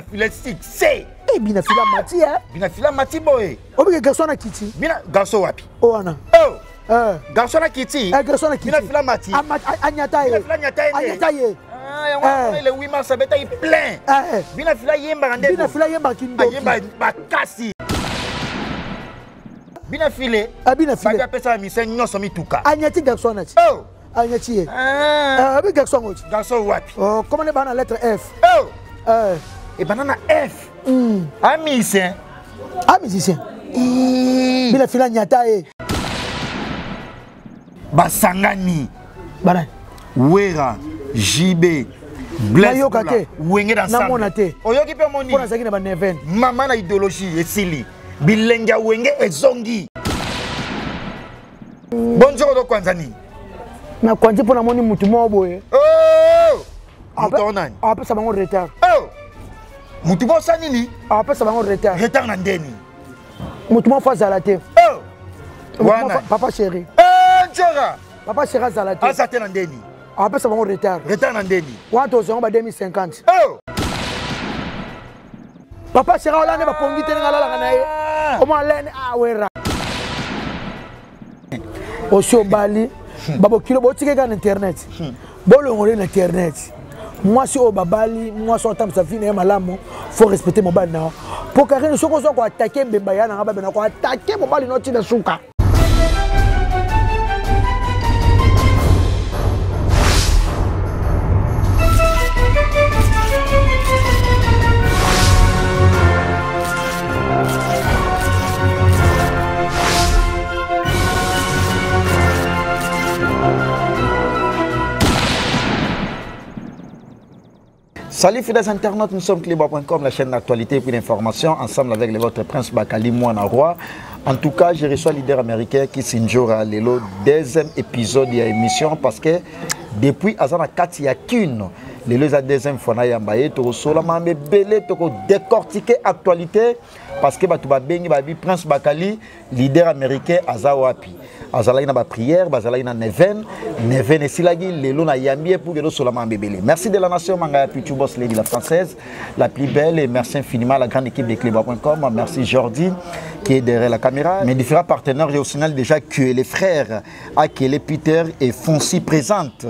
Filastique, c'est. Eh, bien, fila mati, hein? Bien, fila mati, boy. Oh, mais garçon à Kiti. Bien, garçon wapi. Oh, Anna. Oh. Garçon à Kiti. Garçon à Kiti. Bien, fila mati. Agnataye. Agnataye. Ah, le 8 mars, ça va être plein. Bien, fila yemba. Bien, fila yemba qui nous. Yemba, bakasi. Bien, filé. Bien, filé. Baga pesa mi sen nyoso mi tuka. Agnati garçon à Kiti. Oh. Agnati. Bien, garçon à Kiti. Garçon wapi. Oh, comment les banana lettre F? Oh. Et banana F. Ah, musicien. Ah, musicien. Bien, fila Agnataye. Basangani. Banana. Wera. JB. Blaise Bula. Wenge dans ça. Oyoki pe moni. Pour ça qui n'a pas neven. Maman na idéologie esili. Bilenga wenge ezongi. Bonjour do kwanzani. Na kwanzi pour na moni mutu mo boye. Oh! Mutu nani? Après ça va en retard. Oh! Mutu mo sanini? Après ça va en retard. Retard na ndeni. Mutu mo fa zalate. Oh! Wana papa chéri. Njora. Papa chéri zalate. Azate na ndeni. Après ça va en retard. Retard na ndeni. Wanto on va 2050. Oh! Papa chéri on a pas pongi tenga la kana ye. O ma len awera. O so bali. Babo kilo bo tike kan internet. Bolo ngole na internet. Moi si o babali, moi so tam sa fine malamu, faut respecter mon bal na. Pour que rien soko ko attaquer mbemba yana ngaba bena ko attaquer mon bal no tina suka. Salut fidèles internautes, nous sommes Clébois.com, la chaîne d'actualité et puis d'information, ensemble avec le votre prince Bakali Mouana Roi. En tout cas, je reçois le leader américain qui s'injure le deuxième épisode de l'émission parce que depuis Azana Kati Yakin, le deuxième fois na yambaye to solama me belé to décortiquer actualité parce que batu ba bengi ba bi prince Bakali leader américain Azawapi. Azalaïna ba prière, bazalaïna neven et silagi lelo na yambie pour que solama bébélé. Merci de la nation manga Pichu Boss Lady la française, la plus belle et merci infiniment à la grande équipe de Clébois.com. Merci Jordi qui est derrière la caméra. Mes différents partenaires, j'ai au signal déjà que les frères Akele Peter et Fonsi présentent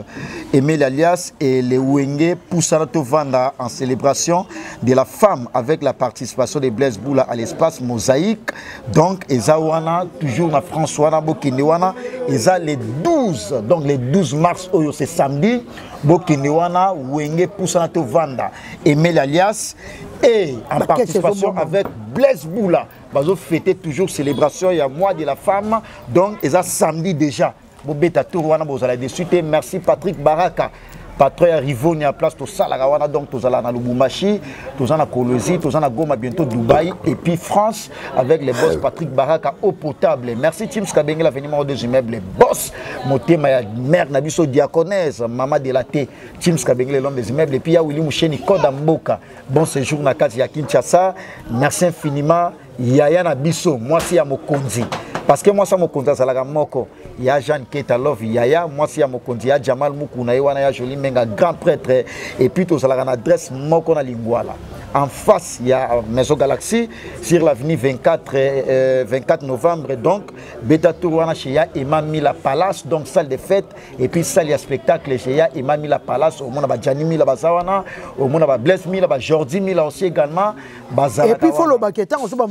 Emile Alias et les Wenge Poussanato Vanda en célébration de la femme avec la participation de Blaise Bula à l'espace Mosaïque. Donc, Ezawana, toujours na François Bokinewana, Eza les 12, donc les 12 mars, c'est samedi, Bokinewana, Wenge Poussanato Vanda, Emile Alias et en participation avec Blaise Bula. Bazo fêter toujours célébration, il y a mois de la femme, donc Eza samedi déjà. Bobeta Tourouana, vous allez dessus. Merci Patrick Baraka. Patron Rivoni à place tout ça la donc tous allons à Lubumbashi, tous en à Colosie, tous en à Goma bientôt Dubaï et puis France avec les boss Patrick Baraka eau potable. Merci Tim Skabenge la venir des immeubles boss moté ma mère Nabiso diaconesse maman de la thé Tim Skabenge l'homme des immeubles et puis il y a Willy Moucheni Koda Mboka. Bon séjour na Kati ya Kinshasa. Merci infiniment Yaya Nabiso moi c'est à Mokonzi. Parce que moi, ça me compte à la moko. Il y a Jean Ketalov, Yaya, moi, si me compte, il y a Jamal Moukouna, il y a Jolie Menga, grand prêtre, et puis tout ça, la adresse Moko na Lingwala. En face, il y a Maison Galaxy, sur l'avenue 24 novembre, donc, Beta Tourouana chez Ya, Imam Mila Palace, donc salle de fête, et puis salle de spectacle chez Ya, Imam Mila Palace, au monde, Djani Mila Bazawana, au monde, Blaise Mila, Jordi Mila aussi également, Bazara. Et puis, il faut le baquetan, on se bat,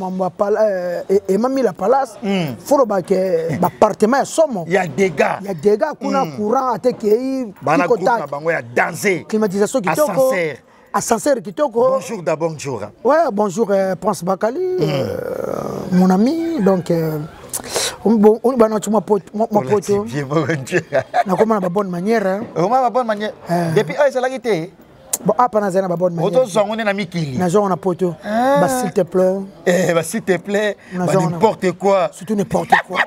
Imam Mila Palace, il faut le baquet, l'appartement est somme. Il y a des gars. Il y a des gars qui ont courant, qui ont dansé. Climatisation qui est Ascenseur Kitoko. Bonjour d'abord, bonjour. Ouais, bonjour Prince Bakali, mon ami. Donc, on va notre pote. On a bonne manière. On a bonne manière. Depuis c'est la guité. Bon, après on a une bonne manière. On est ami qui. On a pote. S'il te plaît. S'il te plaît. N'importe quoi. Surtout n'importe quoi. Non.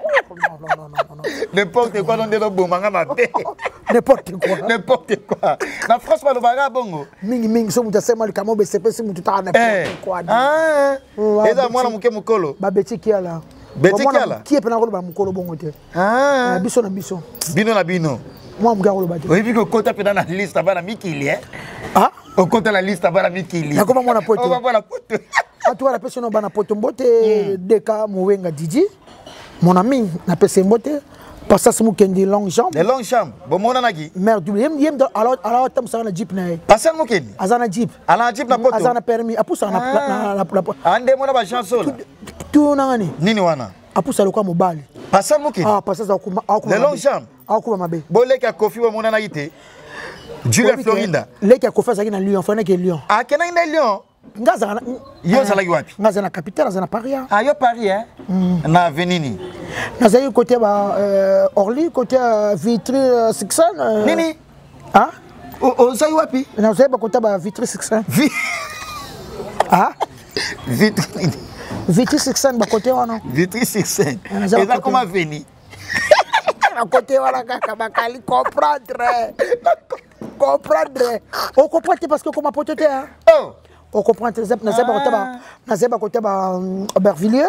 N'importe quoi, non, n'importe quoi. N'importe quoi. La France, pas le bagarre, bon. Ming, so muta sema kama besepe si mutu ta n'importe quoi. Ah. Et là, moi, na mukolo. Ba beti kia la. Beti kia la. Qui est pena ko ba mukolo bongo te. Ah. Biso na biso. Bino na bino. Moi mugaro ba te. Oui, puis que kota pena na liste ba na mikili, hein. Ah. Au compte de la liste, avant la Mikili. Comment mon apote? On va voir la pote. À toi, la personne qui a pote mbote, Deka Mouenga Didi, mon ami, n'a pas mbote, parce que c'est moi qui ai des longues jambes. Les longues jambes, bon, mon anagi. Merde, alors, tu as un jeep. Pas ça, moi qui ai. Azana jeep. Alors, jeep, la pote. Azana permis. Apous, ça na. Ande, mon abba chanson. Tout nani. Nini wana. Apous, ça le quoi mobile. Pas ça, moi qui ai. Ah, pas ça, les longues jambes. Ah, comment ma bé. Bolé qui a Kofi, mon anagité. Julia Florinda. Les qui a Kofi, ça qui est Lyon. Faut que Lyon. Ah, qui est Lyon. Yo salagi wapi? Ngaza na capitale, ngaza na Paris. Ah, yo Paris, hein? Na Venini. Ngaza yo côté Orly, côté Vitry Sixan. Nini? Ah? O ça yo wapi? Ngaza yo côté Vitry Sixan. Ah? Vitry Sixan ba côté wana. Vitry Sixan. Et là comment venir? Na côté wana kaka bakali comprendre. Comprendre. On comprend parce que comment pote hein? Oh. On comprend Nazeba côté Aubervilliers.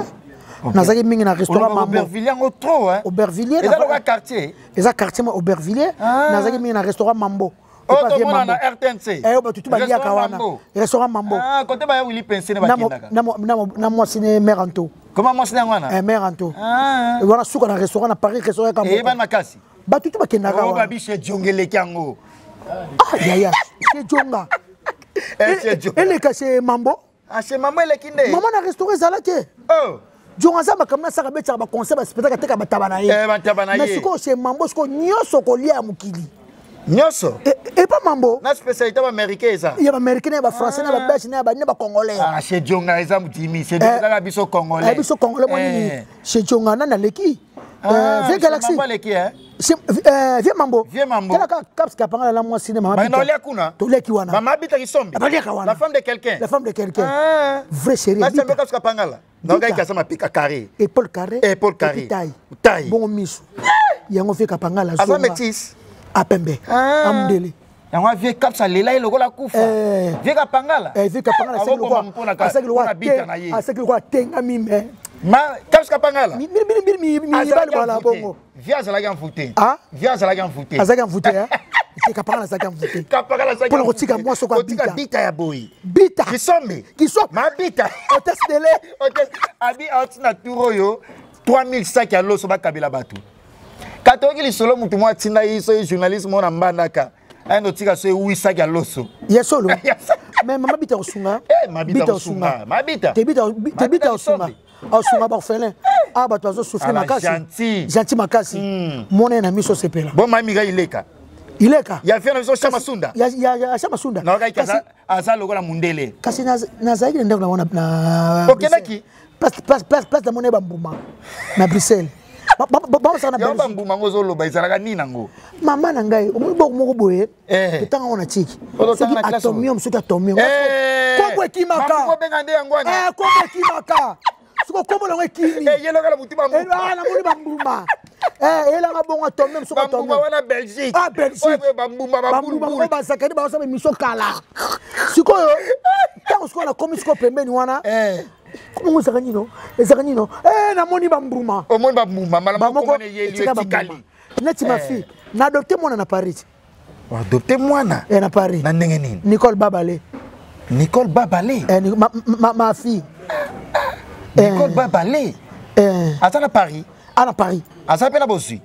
Nazaki mingi na restaurant Mambo. Aubervilliers en trop hein. Aubervilliers. Et dans le quartier. Et ça quartier Aubervilliers. Nazaki mingi na restaurant Mambo. Oh, tout le monde a RTNC. Eh, bah tu vas dire Kawana. Restaurant Mambo. Ah, côté ba Willy Pensé ne ba kindaka. Na moi c'est Meranto. Comment moi c'est wana? Eh Meranto. Ah. Et voilà souka na restaurant na Paris restaurant Kambo. Et ba makasi. Ba tu vas kindaka. Oh ba biche jongele kango. Ah ya. C'est Jonga. Elle est chez Mambo. Ah, chez Mambo, elle est qui n'est? Maman a restauré Zalake. Oh. Jonga Zama, comme ça, ça va concept, spectacle, à Tabanaye. Mais ce qu'on chez Mambo, ce qu'on y a, ce qu'on y a à Moukili. Nyoso? Et pas Mambo. La spécialité américaine, ça? Il y a américain, il y a français, il y a belge, il y a congolais. Ah, chez Jonga, ils ont dit, c'est des biso congolais. Biso congolais, chez Jonga, on a l'équipe. Vieux Galaxy. Vieux Mambo. Vieux Mambo. Quel caps qui a parlé à la moi cinéma? Mais non, Liakuna. Tout l'Ekiwana. Maman habite à Kisombi. La femme de quelqu'un. La femme de quelqu'un. Vrai chéri. Mais c'est un peu comme ce Pangala. Donc, il y a ça, ma pique carré. Épaule carré. Épaule carré. Taille. Bon miss. Il y a un fait Kapangala. Asa métis. À Pembe. Amdeli. Il y a un vieux cap, ça l'est là, il a Koufa. Vieux Kapangala. Vieux Kapangala, c'est le roi. C'est le roi. C'est le roi. Tengamime. Ma Caps Kapangala. Viens à la gamme foutée. Ah? Viens à la gamme foutée. À la gamme foutée, hein? C'est Kapangala, la gamme foutée. Kapangala, la gamme foutée. Pour le moi, ce qu'on bita. Bita ya boy. Bita. Qui sommes? Qui sont? Ma bita. On teste de lait. On teste. Abi, on a tout yo. 3005 à l'eau sur ma kabila batou. Quand on dit solo, mutu moi, tina iso, journaliste, mon ambanaka. Un autre qui a fait 800 à l'eau. Il y a solo. Mais ma bita au sunga. Ma bita au sunga. Ma bita. Te bita au sunga. Au sunga orphelin. Ah, bah, tu as soufflé ma casse. Gentil ma casse. Mon ennemi sur ce père. Bon, ma amiga, il est là. Il est là. Il y a fait un Chamasunda. Il y a Chamasunda. Non, il y a ça, le gars, la mundele. Kasi nazaïki ndeko na. Ok, naki. Place de monnaie Bambouma. Na Bruxelles. Bambouma ngozo loba izalaka nini nango. Mama na ngai, ombo moko boye. Tanga ona tiki. C'est atomium, c'est atomium. Kombo ekimaka. Kombo bengande yangwana. Kombo ekimaka. Soko kombo longo ekimi. Yelo kala mutima mbo. Na moni Bambouma. Ela nga bongo atomium, soko atomium. Bambouma wana Belgique. Ah Belgique. Bambouma Bambouma ba sakani ba sa miso kala. Siko yo. Tango soko na komi soko pembeni wana. Comment ça gagne non? Ça gagne non? Na moni Bambouma. O moni Bambouma, malama ko ne yeli etikali. Neti ma fille, na adopté moi na Paris. Adopté moi na? Na Paris. Na ndenge nini? Nicole Babalé. Nicole Babalé. Ma fille. Nicole Babalé. À na Paris. À Paris. À ça pe na bosi.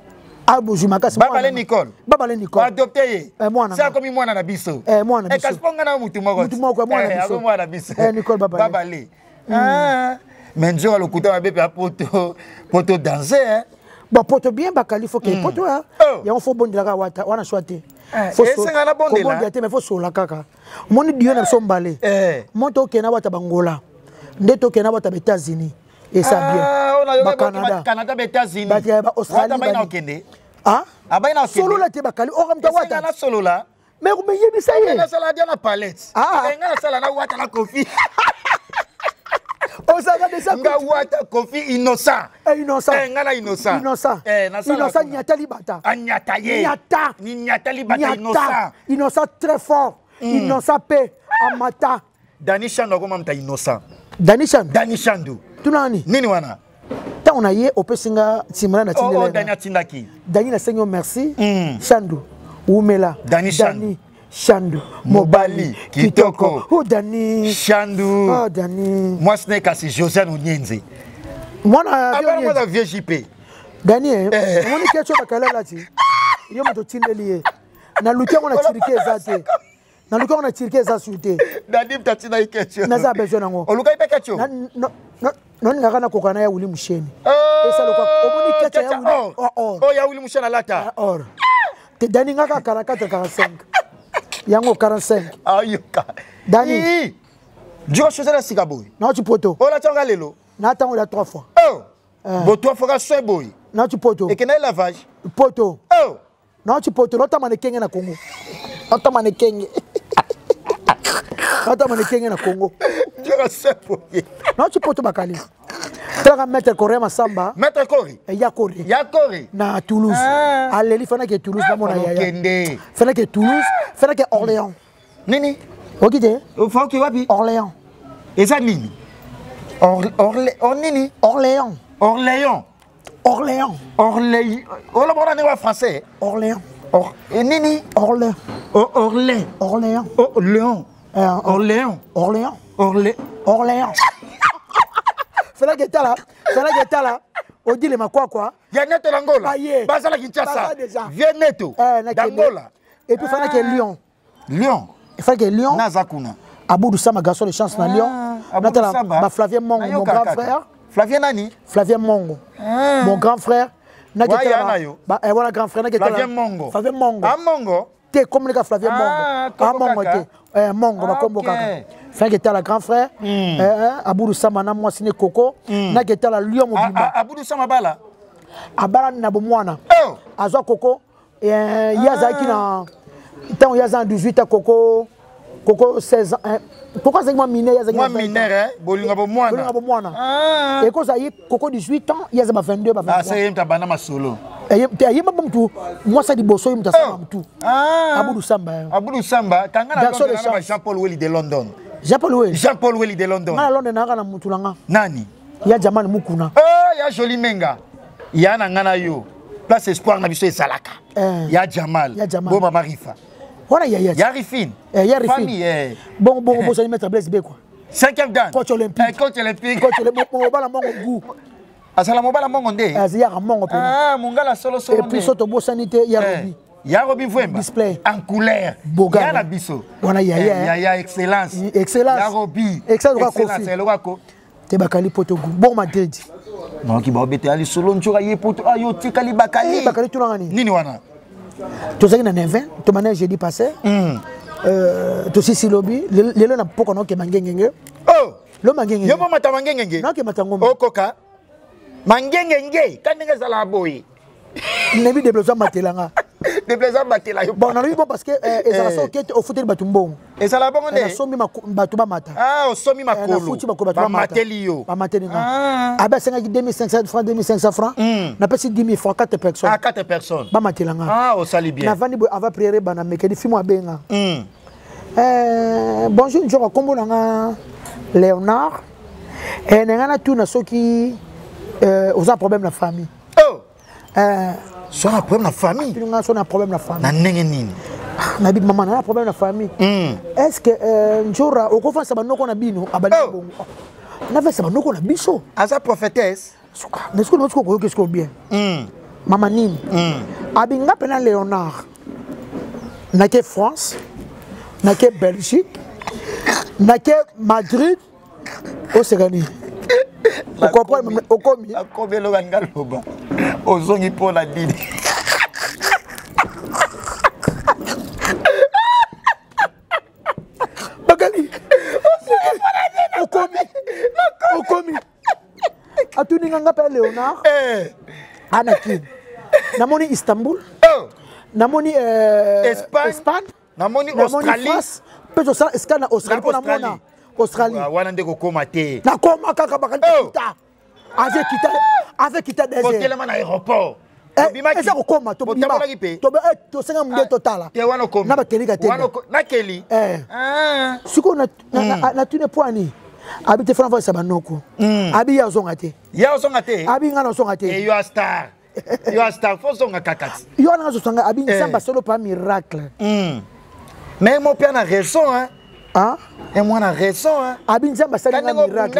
Ah bosi makasi. Babalé Nicole. Babalé Nicole. Adopté. Moi na. Ça comme moi na biso. Moi na biso. Kasponga na mutu moko. Mutu moko moi na biso. Moi na biso. Nicole Babalé. Babalé. Ah, mais Dieu a le couteau avec un poteau danser hein. Bon poteau bien bakali faut que poteau hein. Il y a un faux bon de la wata, on a choisi. Faut so ngana bon de là. Mais faut so la kaka. Mon dieu na sombalé. Mon to ke na wata bangola. Ndeto ke na wata États-Unis. Et ça bien. Ah, on a eu Canada États-Unis. Ba Australie ba ina okende. Ah? Aba ina okende. Solo la te bakali o ramta wata. Na solo la. Mais vous me yebisa ye. Na sala dia na palette. Ah. Ngana sala na wata na coffee. On s'en va de ça. Nga wata Kofi innocent. Innocent. Ngana innocent. Innocent. Innocent nyata libata. Anyata ye. Nyata. Ni nyata libata innocent. Innocent très fort. Innocent paix. Amata. Dani Chando comment mta innocent. Dani Chando. Dani Chando. Tunani. Nini wana? Ta on a yé au pesinga timana na tindela. Dani atindaki. Dani na senyo merci. Chando. Oumela. Dani Chando. Chandu mobali kitoko. Oh Dani Chandu. Oh Dani. Moi ce n'est qu'à c'est Josiane Onyenze. Moi na moi na vieux JP. Dani on est quelque chose bakala lati. Yo moto tindeli. Na lukia on a tirike ezate. Na lukia on a tirike ezasuté. Dani tatina iketcho. Na za besoin nango. Oluka ipeketcho. Non ngaka na kokana ya Wili Musheni. Esa lokwa omoni ketcha ya Wili. Oh ya Wili Musheni lata. Or. Te Dani ngaka 44 45. Yango 45. Ayoka. Dani. Dio chose la sikaboy. Na tu poto. Oh la tanga lelo. Na tango la 3 fois. Oh. Bo 3 fois so boy. Na tu poto. Et que na lavage. Poto. Oh. Na tu poto lota manekenge na Congo. Lota manekenge. Lota manekenge na Congo. Dio so boy. Na tu poto bakali. Tala mettre Corée Masamba. Mettre Corée. Ya Corée. Ya Corée. Na Toulouse. Allez, fana que Toulouse na mona ya. Kende. Fana que Toulouse, fana que Orléans. Nini. Okite? O faut que wapi? Orléans. Et ça nini? Nini? Orléans. Orléans. Orléans. Orléans. Oh là on est français. Orléans. Et nini? Orléans. Orléans. Orléans. Orléans. Orléans. Orléans. Orléans. Fana que ta là. On dit les quoi? Ya neto l'Angola. Basala Kinshasa. Viens neto. D'Angola. Et puis fana que Lyon. Lyon. Il fallait que Lyon. Nazakuna. Aboudou Sama garçon de chance na Lyon. Natala ba Flavien Mongo mon grand frère. Flavien nani? Flavien Mongo. Mon grand frère. Naketala. Ba voilà grand frère naketala. Flavien Mongo. Flavien Mongo. Ah Mongo. Te communique Flavien Mongo. Ah Mongo te. Mongo ba kombo kaka. Fallait que la grand frère. Aboudou Sama na moi sine Coco. Naketala Lyon mobimba. Aboudou Sama bala. Abala na bomwana. Oh. Azwa Coco. Yaza qui na tant Yaza 18 ans Coco. Coco 16 ans. Pourquoi c'est moi mineur Yaza moi mineur hein bolinga bomwana. Bolinga bomwana. Et quand ça y est Coco 18 ans Yaza 22 23. Ah c'est yem tabana masolo. Yem ba mtu moi ça di bosso yem ta sama mtu. Aboudou Samba. Aboudou Samba tanga na Jean-Paul Welly de London. Jean-Paul Welly. Jean-Paul Welly de London. Na London na kana mtu langa. Nani? Ya jamani mukuna. Oh ya Joli Menga. Ya na ngana yo. Place espoir na biso esalaka. Ya Jamal. Bo mama Rifa. Voilà ya Rifine. Ya Rifine. Famille. Bon ça mettre Blaise B quoi. 5e dan. Coach olympique. Coach olympique. Coach olympique bala mongo goût. Asala mobala mongo nde. Ya mongo pe. Mungala solo. Et puis soto bo sanité ya Robi. Ya Robi Vwemba. Display. En couleur. Bogana. Ya na biso. Voilà ya excellence. Excellence. Ya Robi. Excellence le wako. Te bakali poto goût. Bon Madrid. Non ki ba bete ali solo nchura ye poto ayo tikali bakali. Bakali tulangani. Nini wana? Tozaki na 9 to mané jeudi passé. To sisi lobby lelo na poko no ke mangengenge. Oh, lo mangengenge. Yo mata mangengenge. Na ke mata ngombe. Okoka. Mangengenge kanenge sala boy. Nebi déplacer matelanga. Déplacer matela yo. Bon, on a eu bon parce que ça so ke au foutre batumbo. Et ça la bon on somi batuba mata. Ah, au somi makolo. Na fouti makolo batuba mata. Mateli yo. Ba mateli nga. Ah ben 2500 francs 2500 francs. Na pesi 10 000 francs 4 personnes. Ah 4 personnes. Ba matelanga. Ah, au sali bien. Na vandi ava priere bana mekedi fimo abenga. Bonjour, je kombo nga Léonard. Et ngana tout na soki aux a problème la famille. Oh. Soit un problème la famille. Tu as un problème la famille. Na nenge nini. Na big maman na problème la famille. Est-ce que njora okofa ça banoko na bino abali bongo. Na fait ça banoko na biso. Asa prophétesse. Est-ce que nous ko qu'est-ce que bien. Maman nini. Abinga pena Léonard. Na ke France. Na ke Belgique. Na ke Madrid. Au Ségani. Okomi. Akomi lo ngaloba. Ozongi pour la dîner. Bakali. Okomi. Atuni nganga pe Léonard. Anakin. Namoni Istanbul. Namoni Espagne. Namoni Australie. Peut-être ça escana Australie pour namona. Australie. Wana ndeko koma te. Na koma kaka bakali kita. Avec kita des. Côté là na aéroport. Et ça koma to bima. To senga munde total. Te wana komi. Na bakeli ka te. Na keli. Siko na tune poani. Abi te fana ça banoko. Abi ya zonga te. Ya zonga te. Abi ngana zonga te. Et you are star. You are star for zonga kakati. Yo na zonga abi nsamba solo pa miracle. Mais mon père a raison, hein. Hein? Et moi, on a raison, hein. Abinzamba sala un miracle.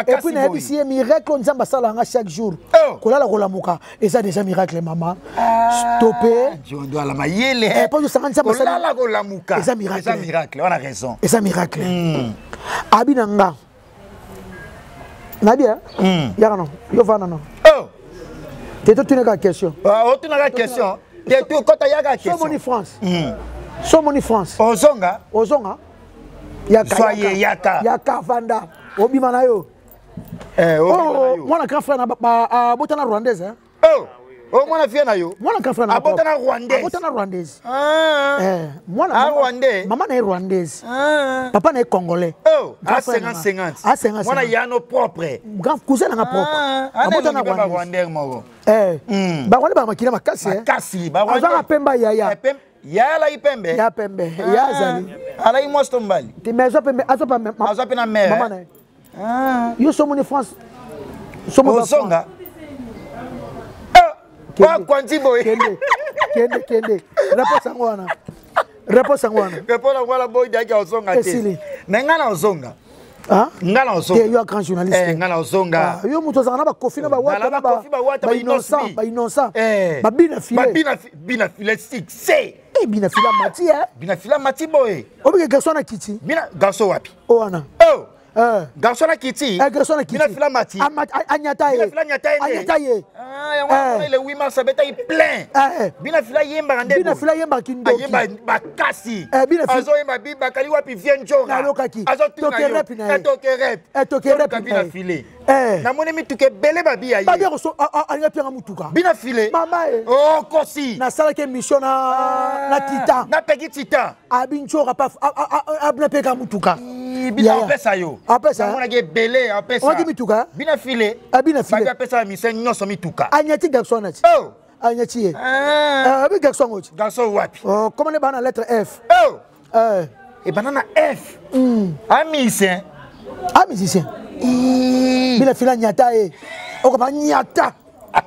Et puis, il y a un miracle, on Nzamba sala chaque jour. Kola la kola muka. Et ça, déjà, miracle, maman. Stoppé. On doit la mailler. Et puis, ça, Nzamba sala la kola muka. Et ça, miracle. On a raison. Et ça, miracle. Abinanga. Nadia? Yagano. Yovana, non. Oh! Tu as une question. Tu as une question. Tu as une question. Somoni France. Somoni France. Ozonga. Ozonga. Soyez Yaka. Yaka Vanda. Obimana yo. Moi, le grand frère na botana rwandaise. Oh, moi la fille na yo. Moi le grand frère na botana rwandaise. Botana rwandaise. Moi la rwandais. Maman na rwandaise. Papa na congolais. Oh, à 50-50. À 50-50. Moi na yano propre. Grand cousin na propre. Botana rwandais mo. Ba wale ba makina makasi. Makasi, ba wale. Azanga pemba yaya. Yala ipembe. Ya pembe. Ya zali. Ala imosto mbali. Ti mezo pembe, azo pa azo pe na mère. Maman na. Yo somoni France. Somo Songa. Kwa kwanti boy. Kende. Réponse ngwana. Réponse ngwana boy daki ozonga te. Nengana ozonga. Ah? Ngana ozonga. Yo grand journaliste. Ngana ozonga. Yo muto zanga ba kofi na ba wata na ba innocent, ba innocent. Ba bina file stick. C'est bina fila mati bina fila mati boy. Obi garçon na kiti. Bina garçon wapi? Ana. Garçon na kiti. Garçon na kiti. Bina fila mati. Anyata ye. Anyata ye. Le 8 mars beta il plein. Bina fila yemba ngande. Bina fila yemba kindoki. Yemba bakasi. Bina fila azo yemba biba kali wapi vient njora. Azo toke rep na. Toke rep bina file. Na mone mi tuke bele babi ya ye. Babi ko so anya pianga mutuka. Bina file. Mama oh kosi. Na sala ke mission na Titan. Na peki Titan. Abinchora pa abna peka mutuka. Bina pesa yo. Apesa. Mona ke bele apesa. On dit mituka. Bina file. Bina file. Babi apesa mission nyoso mituka. Anyati garçon na. Oh. Anyati ye. Abi garçon ngoti. Garçon wapi? Oh, comment les bana lettre F. Oh. Et banana F. Musicien. Musicien. Bina fila nyata e. Oko ba nyata.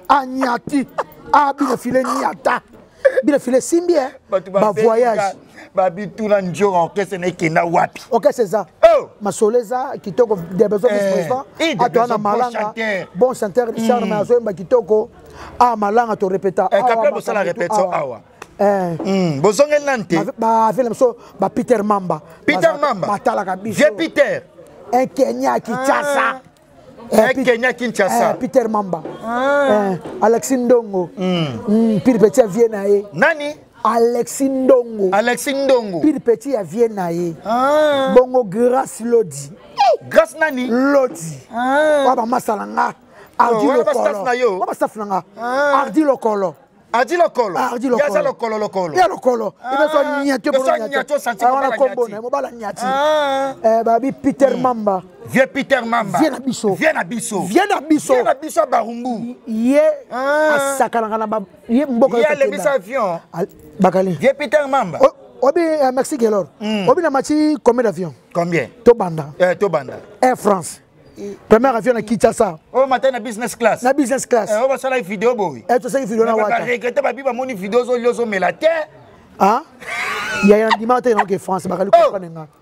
Anyati. Bina file nyata. Bina file simbi ba voyage. Babi tuna njora orchestre na kena wapi. Orchestre ça. Masoleza kitoko des besoins vice-président. Atona malanga. Bon chanteur Richard Mazo mba kitoko. Malanga to répéta. Kapla bo sala répétition awa. Bozongel nante. Ba vela so ba Peter Mamba. Peter Mamba. Matala kabisa. Vieux Peter. Un Kenya Kinshasa. Kenya Kinshasa. Peter Mamba. Alexis Ndongo. Pire petit vient na ye. Nani? Alexis Ndongo. Pire petit vient na ye. Bongo Grace Lodi. Grace nani? Lodi. Baba masalanga. Ardi lokolo. Baba stafnanga. Ardi lokolo. Ardi lokolo. Yaza lokolo. Ya lokolo. Ibe so nyato bo nyato. Wana kombo na mobala nyati. Babi Peter Mamba. Vieux Peter Mamba. Viens à biso Barumbu. Ye asakalanga na ba ye mboka ya le bis avion. Bakali. Vieux Peter Mamba. Obi merci Gelor. Obi na mati combien d'avions? Combien? Tobanda. Tobanda. Air France. Premier avion na Kinshasa. Oh matin na business class. Na business class. On va sala vidéo boy. Tu sais vidéo na wata. Ba regretter ba biba moni vidéo zo lozo melate. Ah? Il y a un dimanche dans le France,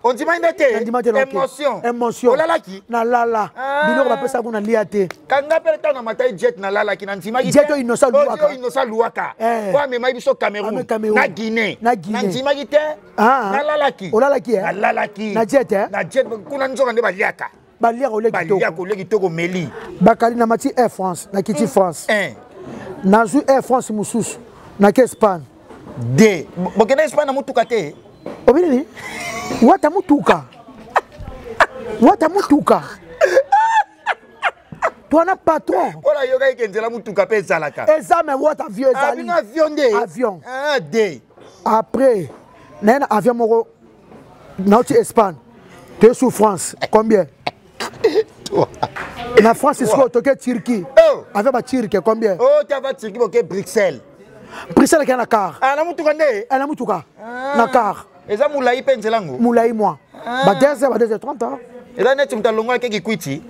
on dit émotion. Olalaki. Na lala. Biloko ba pesa kuna liate. Kanga peleta na matai jet na lala ki na ntima ki. Jet innocent luaka. Innocent luaka. Kwa me mai biso Cameroun. Na Guinée. Na ntima ki te. Na lalaki. Olalaki Na lalaki. Na jet Na jet kuna nzoka nde baliaka. Baliaka oleki toko meli. Bakali na mati Air France, na kiti France. Na zu Air France mususu. Na ke Espagne. De bokena Espagne na mutuka te. Obini wata mutuka Toi patron ola yoga ikenzela mutuka pe zalaka examen what avion ezali avion de après na avion moko na Espagne tu sous France combien na France est toke Turquie avec ba Turquie combien tu vas Turquie boke Bruxelles qui a na car. Na mutuka nde? Na mutuka. Na car. Eza mulai penze lango. Mulai moi. Ba 2h30 ans. Eza net mtalonga ke kikwiti.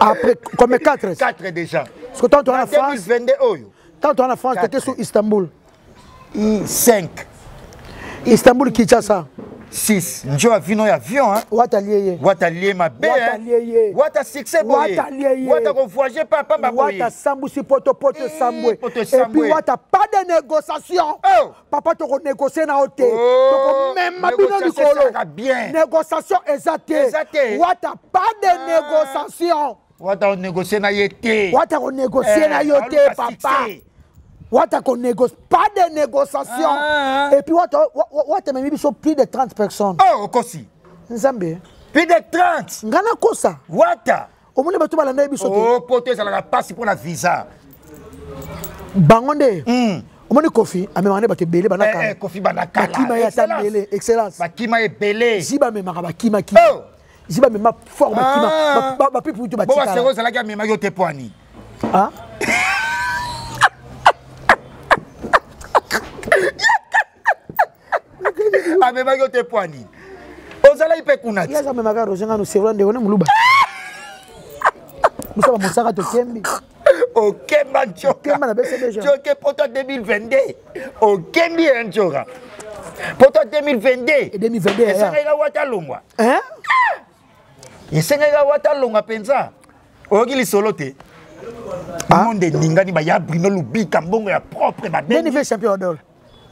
Après comme 4 déjà. Parce que tant on a France 2022 oyo. Quand on est en France, tu étais sur Istanbul. 5. Istanbul, Kinshasa. 6. Njo avino ya avion, hein. Watalié. Watalié ma belle. Watalié. Wata succès boye. Watalié. Wata ko voyager papa ba boye. Wata sambu si poto sambwe. Et puis wata pas de négociation. Oh. Papa to négocier na hote. To même mabino likolo. Négociation exacte. Wata pas de négociation. Wata négocier na yete. Wata ko négocier na yote papa. Wata ko négocie pas de négociation. Et puis wata même biso plus de 30 personnes. Oh kosi. Nzambe. Plus de 30. Ngana kosa. Wata. Omoni bato balanda biso te. Oh poto ça la passe pour la visa. Bangonde. Omoni Kofi amemane bato belé banaka. Kofi banaka. Bakima ya tambele excellence. Bakima e belé. Ziba memaka bakima ki. Oh. Ziba mema fort bakima. Ba pipu to batika. Bon ba sero ça la mema yo te poani. Ah. Amema yo te poani. Ozala ipe kunati. Yaza memaka rozenga no sevrande ona muluba. Musa musaka to kembi. Okemba nchoka. Kemba na BCB. Choke poto 2022. Okembi nchoka. Poto 2022. Et 2022 ya. Esenga wata longwa. Hein? Esenga wata longwa penza. Oki lisolo te. Monde ningani ba ya Bruno Lubika mbongo ya propre ba. Nani fait champion d'or?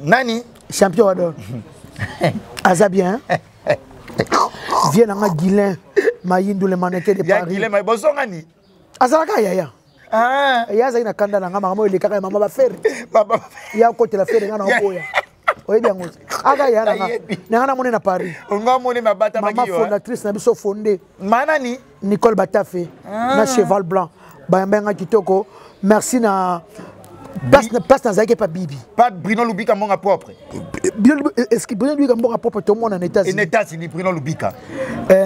Nani? Champion d'or. Aza bien. Viens en Guilin. Mayindu le mannequin de Paris. Ya Guilin ma bosongani. Azalaka yaya. Ah. Yaza ina kanda na ngama mo ile kaka mama ba faire. Baba. Ya côté la faire ngana oboya. Oye bien ngos. Aga ya na ngana moni na Paris. Onga moni mabata mama fondatrice na biso fondé. Manani Nicole Batafe na cheval blanc. Ba mbenga kitoko. Merci na place na zaki pa bibi. Pas Bruno Lubika monga propre. Est-ce que Bruno Lubika monga propre tout le monde en États-Unis? En États-Unis Bruno Lubika.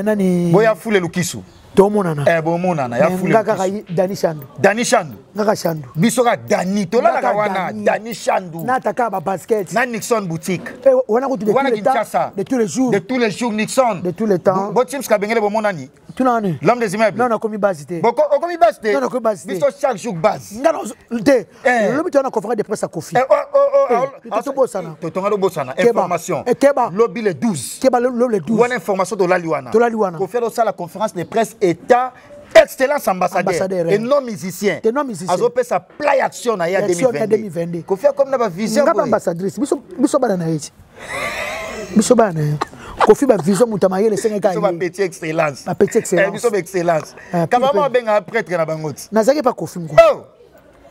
Nani Boya fule lukisu. Tout le monde na. Bon monana ya fule. Ngaka Dani Chandu. Dani Chandu. Ngaka Chandu. Bisoka Dani tola la wana Dani Chandu. Na taka ba basket. Na Nixon boutique. Wana ko de tous les jours. De tous les jours Nixon. De tous les temps. Botim ska bengele bo monani. Tu n'as ni. L'homme des immeubles. Non, on a commis basité. Boko on commis basité. Non, on a commis basité. Biso chaque jour base. Non, le but on a conférence de presse à Kofi. To bosana. To tonga do bosana. Information. Lobby le 12. Keba le 12. Bonne information de la Liwana. De la Liwana. Kofi do ça la conférence de presse état excellence ambassadeur et non musicien. Et non musicien. Azopé sa play action na ya 2022. Kofi comme na ba vision. Ngaba ambassadrice. Biso bana na yechi. Biso bana. Kofi ba vision mutamayele senga ka. Biso ba petit excellence. Ba petit excellence. Biso ba excellence. Kamama benga prêtre na bangoti. Nazaki pa Kofi ngo. Oh.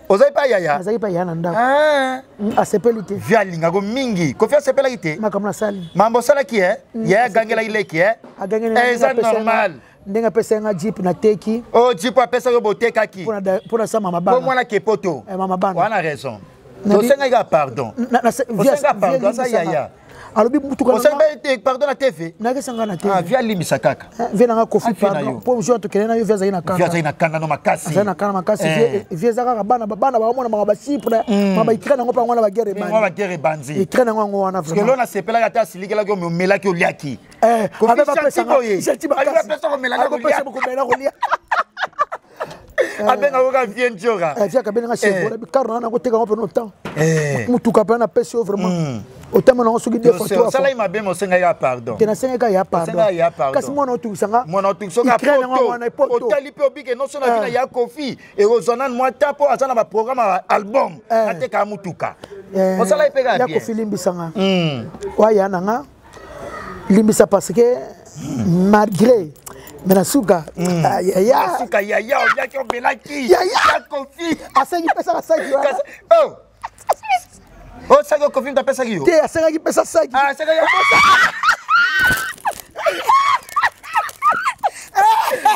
Ozai pa yaya. Nazaki pa yana ndako. Ah. Asepelite. Via linga go mingi. Kofi asepela ite. Makamna sali. Mambo sala ki Ya gangela ile ki Agangela normal. Ndenga pesa nga jeep na teki. Oh jeep a pesa yo boteka ki. Pour ça mama bana. Pour moi na kepoto. Mama bana. On a raison. Tosenga ga pardon. Via pardon ça yaya. alobi mutuka pardon na TV na ke sanga na TV via limbisa kaka via na Kofi pardon pour jour to kelena yo via zaina kaka via zaina kanda no makasi zaina kanda makasi via zaka bana ba mona ba chipre ba ikra na ngopa ngona ba guerre bandi ba guerre bandi ikra na ngona wana vraiment parce que lona sepela ya ta silikela ko mela ki oliaki avec ba pesa ngoye avec ba pesa ko mela ko oliaki abenga oka vient jora via ka benga chef wala bi karna na ko teka ngopa no temps mutuka pa na pesa vraiment autant mon soki deux fois trois fois ça là il m'a bien mon senga ya pardon tena senga ya pardon kasi mona otu sanga mona otu soka poto otali pe obike no sona vina ya Kofi et ozonan moi tapo azana ba programme album ateka mutuka on ça là il pega bien ya Kofi limbisanga wa ya nanga limbisa parce que malgré Menasuka ya suka ya obiaki obelaki ya Kofi asengi pesa la saki oh oh ça Kofi ta pesa kiyo te asengi pesa saki ça ya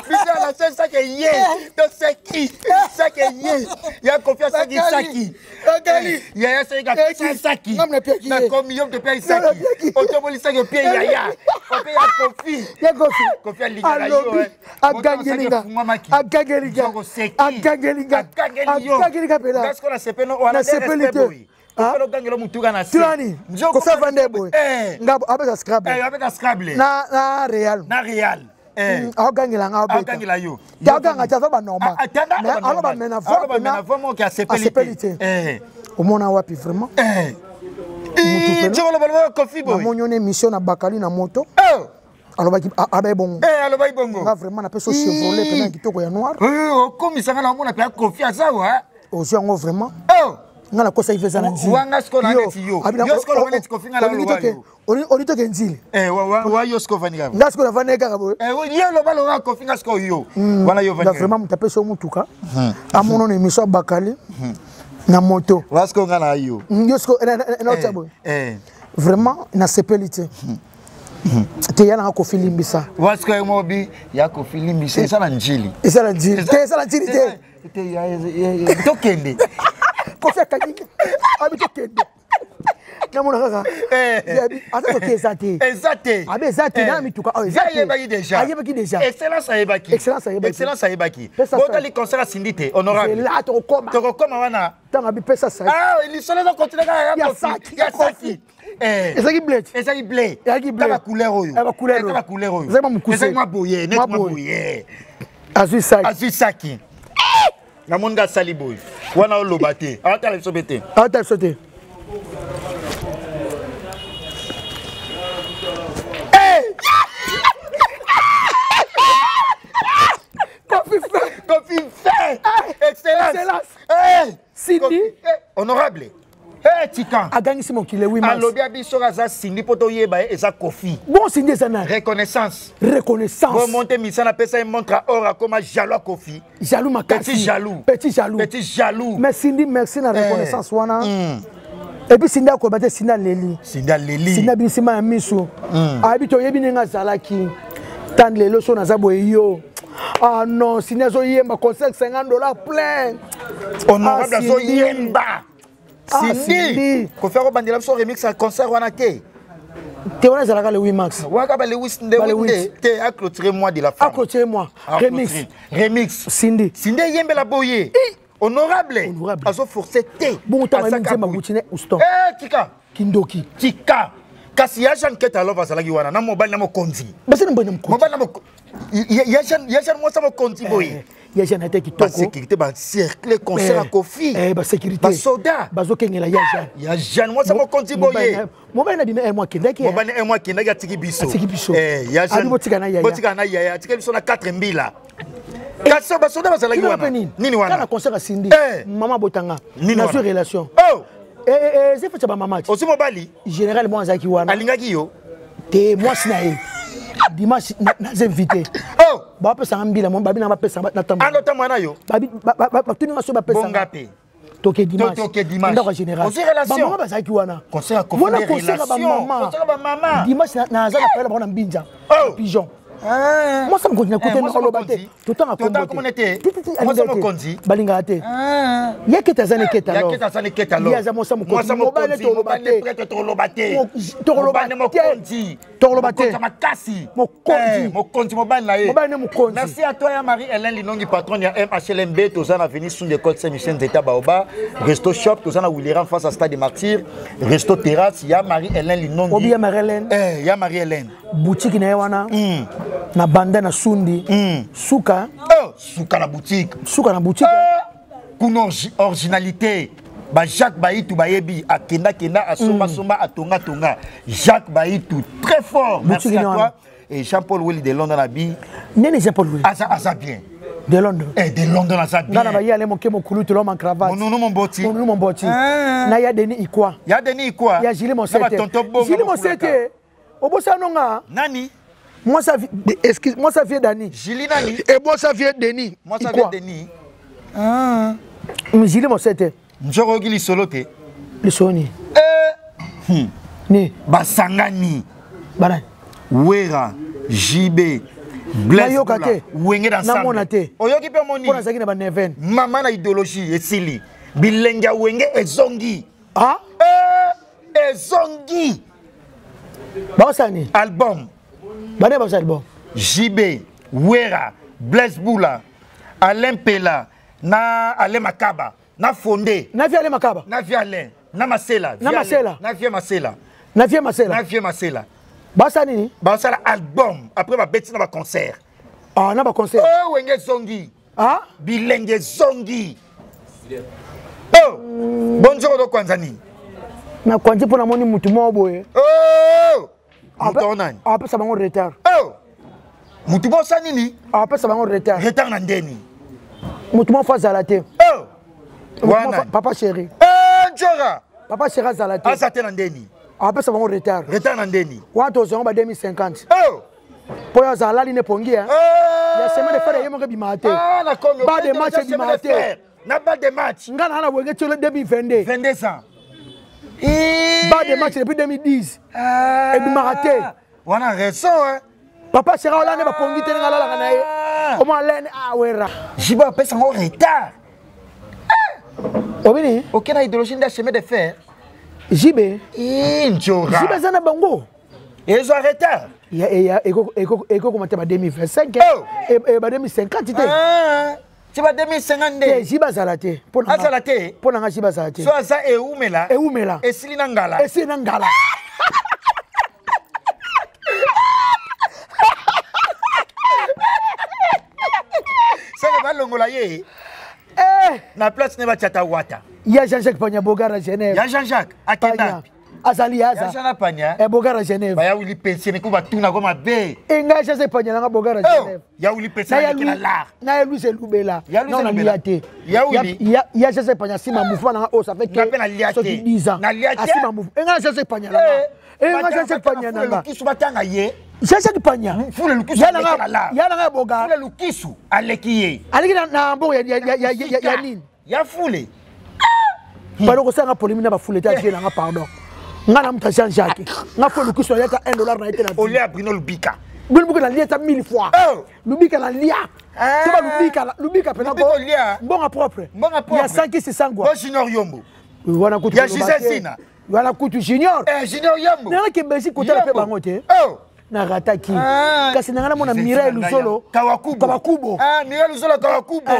bisa la sensa que yé to saki ça que yé ya confiance saki saki ya c'est que saki na comme yo te paye saki automobile saki pied ya on paye à Kofi a liga yo agangelinga pela parce qu'on a sepé no on a sepé Kofelo gangelo mutuga na si. Tulani. Kofa vande boy. Ngabo abeka scrabble. Abeka scrabble. Na Real. Na Real. agangela nga beta agangela yo aganga ta ba normal mais alors ba mena vraiment qui a sepelité omona wapi vraiment Kofi boy monyo ne mission na bakali na moto alors ba bongo alors bongo nga vraiment na peso Chevrolet pena kitoko ya noir comme ça na mona pa Kofi azawa aussi ngo vraiment nga na kosa ifeza na nzili wanga sko na neti yo sko na neti Kofi nga na lo oli to kenzili wa yo sko vani ga nga sko na vani ga bo yo lo balo nga Kofi nga sko yo wana yo vani vraiment mutapeso mutuka amono ne mission bakali na moto wasko nga na yo yosko na chabo vraiment na sepelité te yana Kofi limbisa wasko mo bi ya Kofi limbisa esa na njili te ya tokende Kofi akagi abi tokende namona kaka ata to kesate abi ezate na mituka ayebaki déjà excellence ayebaki botali concert sindite honorable là to koma wana tanga bi pesa sa il solo do continuer ya saki ezaki blé ba couleur oyo ezaki mukuse ezaki maboye net maboye azui saki na monga sali boy wana olobate atala sobete Kofi fait excellence Sindi honorable Tika agangisi mokile oui mas alobi abiso raza Sindi poto yeba eza Kofi bon Sindi eza na reconnaissance bon monter misana pesa montre or comme jaloux Kofi jaloux makasi petit jaloux mais Sindi merci na reconnaissance wana et puis Sindi akobate Sindi bisima ya miso abito yebi nenga zalaki tan lelo so na zabo yo ah non Sindi zo yemba concert $50 plein honorable zo yemba Sindi ko faire bandela so remix à concert wana te wana zalaka le 8 max waka ba le 8 nde te a clôturer moi de la femme remix Sindi yembe la boye honorable azo forcer te bon temps ma maboutine uston tika kindoki tika kasi ya Jean Keta lova salaki wana na mobile na mokonzi basi mbona mobile na ya Jean mo sa mokonzi boye ya Jean était kitoko sécurité ba cercle concert à Kofi ba sécurité ba soda bazo kengela ya Jean mo sa mokonzi boye mobile na bime moi kendaki mobile na moi kendaki atiki biso ya Jean botika na ya atiki biso na 4 mbila kasi ba soda ba salaki wana nini wana kana concert à Sindi maman botanga na sur relation c'est fait ba maman aussi mobali général moi zaki wana alingaki yo te moi sinae dimanche nas invité ba pesa mbila mo babi na ba pesa na tambo ano tambo na yo babi ba tuni ngaso ba pesa bongape toke dimanche ndako général aussi relation ba maman ba zaki wana concert à Kofi relation concert ba maman dimanche na za na pela ba na mbinja pigeon moi ça me continue côté na kolobate tout temps à communauté moi ça me konzi balinga te yeketa zane keta lo ya za moi ça me konzi mobile to lobate to lobate makasi mokonzi mobile na ye mokonzi merci à toi ya Marie-Hélène Linongi patron ya MHLMB tozana avenue sous de côte Saint-Michel Zeta Baoba resto shop tozana William face à Stade des Martyrs resto terrasse ya Marie-Hélène Linongi obi ya Marie-Hélène ya Marie-Hélène boutique na wana na banda na sundi suka na boutique kuna originalité ba Jacques Baïtou bayebi akenda asomba atonga Jacques Baïtou très fort merci à toi et Jean-Paul Willy de London abi nene Jean-Paul Willy asa bien de London de London asa bien na ba yale mo kemo kulu to en cravate mon boti na ya Denis Ikwa ya Gilles Mosete obosa nonga nani moi ça vient Dani Gilles nani et moi ça vient Denis Gilles Mosete njoro gili solote le soni ni basangani bana wera JB Blaise wenge dans ça oyoki pe moni pona zaki na ba neven mama na idéologie esili bilenga wenge ezongi ezongi basani album bana ba album JB wera Blaise Boula Alain Pela na Alain Makaba na fondé na vie Alain Makaba na vie Alain na Masela basani album après ba beti na ba concert Ah, na ba conseil. Oh, wenge zongi. Ah? Bilenge zongi. Oh, bonjour do kwanzani. Na kwanzi pona moni mutu mo boye. Oh! Mutu nani? Ah, pesa bango retard. Oh! Mutu bo sa nini? Ah, pesa bango retard. Retard na ndeni. Mutu mo fa zalate. Oh! Wana. Papa chéri. Njora. Papa chéri zalate. Asate na ndeni. Ah, pesa bango retard. Retard na ndeni. Wanto zongo ba 2050. Oh! Poya zalali ne pongi hein. Ya semaine de faire yemo ke bimate. Ah, na comme ba de match bimate. Na ba de match. Ngana na wenge tole 2022. 22 ans. Ba de match depuis 2010. Et bimate. Wana raison hein. Papa chéri olane ba pongi tene ngala la na ye. Omo alene awera. Jiba pesa ngo retard. Obini? Aucune idéologie de chemin de fer. Jibe. Njora. Jibe zana bango. Ils ont retard. Eko commenter ba 2025 et ba 2050 te. Ah, tu vas 2050. Jiba zalate. Pona zalate. Pona nga jiba zalate. So ça e umela. E umela. E silina ngala. E silina ngala. Ça le balongola ye. Na place ne ba chata wata. Ya Jean-Jacques Panya Bogara Genève. Ya Jean-Jacques akenda. Azali aza. Ya Jean Panya. E Bogara Genève. Ba ya wili pension ko ba tuna ko mabe. Enga Jean-Jacques Panya nga Bogara Genève. Ya wili pension ki la la. Na ya Louis Lubela. Non na liate. Ya wili. Ya Jean-Jacques Panya sima mouvement nga o ça fait que 10 ans. Na liate. Asima mouvement. Enga Jean-Jacques Panya nga. Enga Jean-Jacques Panya nga. Kisu batanga ye. Jean-Jacques Panya. Fule lukisu aleki la. Ya nga Bogara. Fule lukisu aleki ye. Aleki na mbo ya nini? Ya fule. Pardon ko sanga polimina ba fule ta jela nga pardon. Nga na muta Jean-Jacques. Nga fo lukisu ya ka $1 na ite na. Ole a Bruno Lubika. Bruno Lubika na lieta 1000 fois. Lubika na lia. Toba Lubika pena bo. Mbonga propre. Ya 500 ngwa. Bo Junior Yombo. Wana kutu. Ya Gisesina. Wana kutu Junior. Junior Yombo. Na ke besi kotela pe bango te. Na rataki. Kasi nangana mona Mireille Luzolo. Kawakubo. Mireille Luzolo Kawakubo.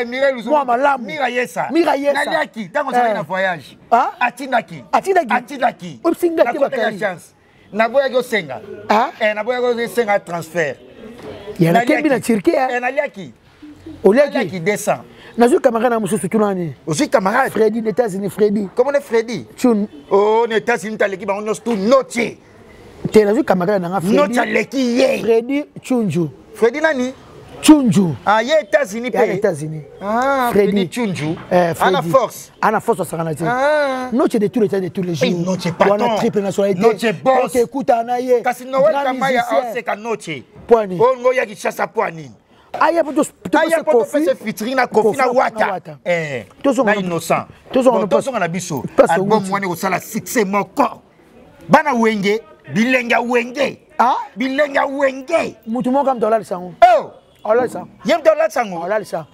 Mireille Luzolo. Moi malamu. Mira Yesa. Naliaki. Tango ça na voyage. Atindaki. Opsinga ke bakali. Na boya go senga. Na boya go senga transfert. Ya na kembi na Turquie. Naliaki. Oliaki descend. Nazu camarade na mususu tunani. Aussi camarade. Freddy des États-Unis Freddy. Comment on est Freddy? Chun. Oh, les États-Unis t'as l'équipe on tout noté. T'es nazu camarade na Freddy. Noté l'équipe. Freddy Chunju. Freddy nani? Chunju. Ah, il est États-Unis pays. États-Unis. Ah, Freddy Chunju. Ana force. Ana force à Saranati. Noté de tous les temps de tous les jours. Noté pas. On a triple nationalité. Noté boss. OK, écoute anaye. Kasi Noël Kamaya c'est ka noté. Poani. Oh, ngoya ki chassa poani. Aya pour faire featuring na Kofi na Wata. Na innocent. Tozo na biso. Album wani ko sala succès moko. Bana wenge, bilenga wenge. Bilenga wenge. Mutu mo kam dollar sango. Olalisa. Yem dollar sango. Olalisa.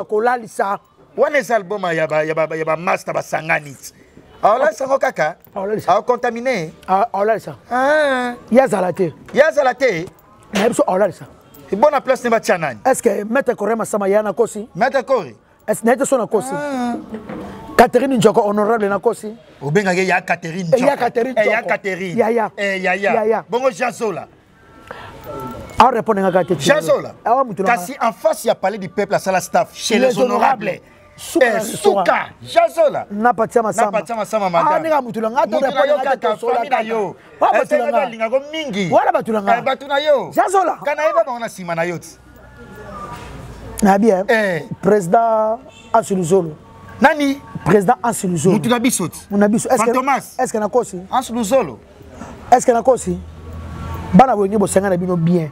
Akolalisa. Wana album ya ba master ba sanganit. Olalisa ngo kaka. Olalisa. A contaminé. Olalisa. Ya zalate. Ya zalate. Na biso olalisa. Et bonne place ne va tchanani. Est-ce que Maître Korema Samayana Kosi? Maître Kori. Est-ce que son Kosi? Catherine Njoko honorable na Kosi. Obenga ya Catherine Njoko. Ya Catherine Njoko. Ya Catherine. Ya. Bongo Jazola. A répondre à Catherine. Jazola. Kasi en face il y a parlé du peuple à la staff chez les honorables. Souka. Jazola. Na patia masama. Na patia masama madame. Ah ninga mutulanga to répondre à Catherine yo. Wa batulanga linga go mingi. Wala batulanga. Batuna yo. Jazola. Kana eba ba ona sima na yoti. Na bien. Président Ansuluzolo. Nani? Président Ansuluzolo. Mutuna bisoti. Muna biso. Est-ce que na kosi? Ansuluzolo. Est-ce que na kosi? Bana wenye bo sanga na bino bien.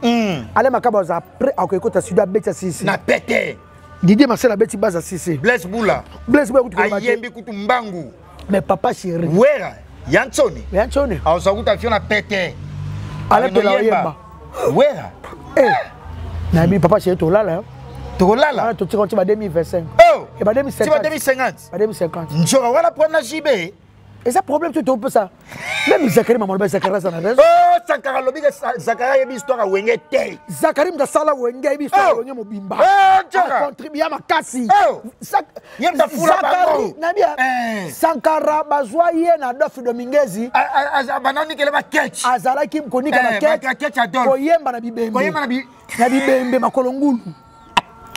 Ale makaba za après akokota studio betia sisi. Na pété. Didier Marcel Abeti baza sisi. Blaise Boula. Blaise Boula kutu ayembi kutu mbangu. Mais papa chéri. Wera. Yantsoni. Yantsoni. Azakuta fiona pété. Ale pela oyemba. Wera. Na bi papa chéri to lala. To lala. To tiko ba 2025. Et ba 2050. Tu vas 2050. Ba 2050. Njora wala prendre na JB. Et ça problème tout un peu ça. Même Zachary maman ba Zachary ça na raison. Oh, Sankara lobi que Zakaria yebi histoire wenge te. Zakari mtasala wenge yebi histoire wenge mobimba. Contribuer à ma kasi. Yemda fula Zakari nabia. Sankara bazwa ye na Adolphe Domingezi. Banani kele ba ketch. Azala kim konika na ketch. Koyemba na bibembe. Koyemba na bibembe makolongulu.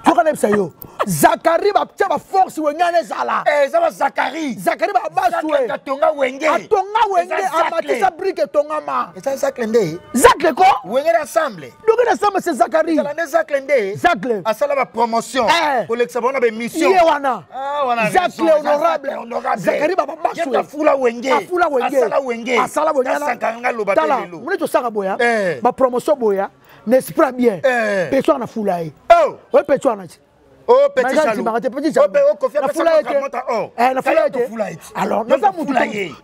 Toka na yo. Zakari ba tia ba force wengane zala. Zaba Zakari. Zakari ba baswe. Atonga wenge. Atonga wenge amatisa brique tongama. C'est Zakle ndé. Zakle ko? Wenge ensemble. Donc ensemble c'est Zakari. Ça la Zakle ndé. Zakle. Asala ba promotion. Pour l'exabona ba mission. Yewana. Wana. Zakle honorable. Zakari ba baswe. Yemda fula wenge. Afula wenge. Asala wenge. Asala wenge. Sankanga loba belelo. Mune to sanga boya. Ba promotion boya. N'est-ce pas bien? Personne na fula yi. Oh. Ouais personne na. Oh, petit chalou. Petit chalou. La foula alors, nous avons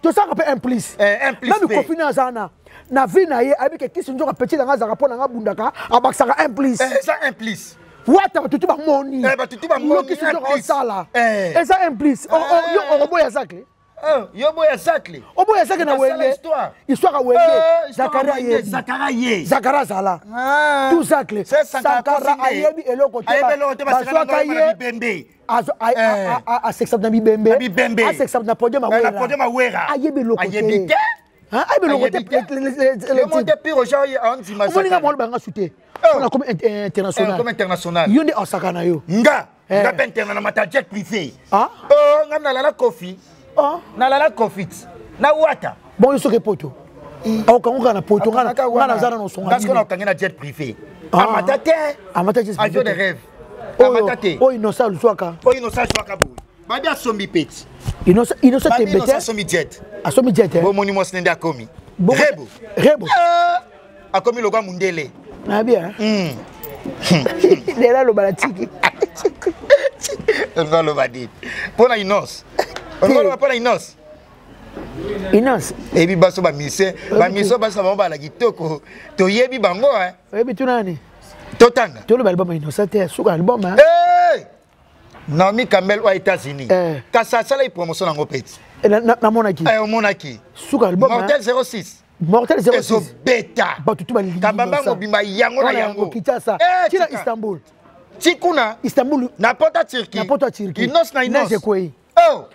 tout ça, un peu implice. Implice. Même copine Azana. Na vie na ye avec qui sont petit dans un rapport dans bundaka, abaksa implice. Ça implice. What tu ba moni. Tu ba moni. Qui sont en sala. Et ça implice. On boya saclé. Yo boya saclé. On boya saclé na wenge. Histoire à wenge. Zakara Zala. Tout saclé. Sankara ayebi eloko te. Baswaka ye bembe. A sexap na bibembe. A sexap na podium awera. Ayebi eloko te. Ayebi te. Ayebi eloko te. Le monde pire aujourd'hui on dit ma. On nga mo banga souté. On a comme international. Comme international. Yonde osaka na yo. Nga international mata jet privé. Ah? Nga na la coffee. Na la coffee. Na wata. Bon yo soke poto. Aucun na poto ngana zana no songa. Parce qu'on a un jet privé. Amatate. Amatate. Avion de rêve. Amatate. Oh innocent luaka. Oh innocent luaka boy. Babi asombi pet. Innocent te bete. Innocent asombi jet. Asombi jet. Bon monument snende akomi. Rebo. Akomi loga mundele. Na bien. Dela lo balatiki. On lo badi. Pona inos. On lo pona inos. Inos. Ebi baso ba mise baso ba la kitoko. To yebi bango Ebi tunani. Totanga. To lo album Innocent te suka album Naomi Campbell aux États-Unis. Quand ça la promotion en opéti. Na monaki. Monaki. Suka album. Mortel 06. Mortel 06. Eso beta. Batutu ba lingi. Kabamba mobimba yango na yango. Kitasa. Tina Istanbul. Tikuna. Istanbul. N'importe Turquie. N'importe Turquie. Inos na inos. Oh.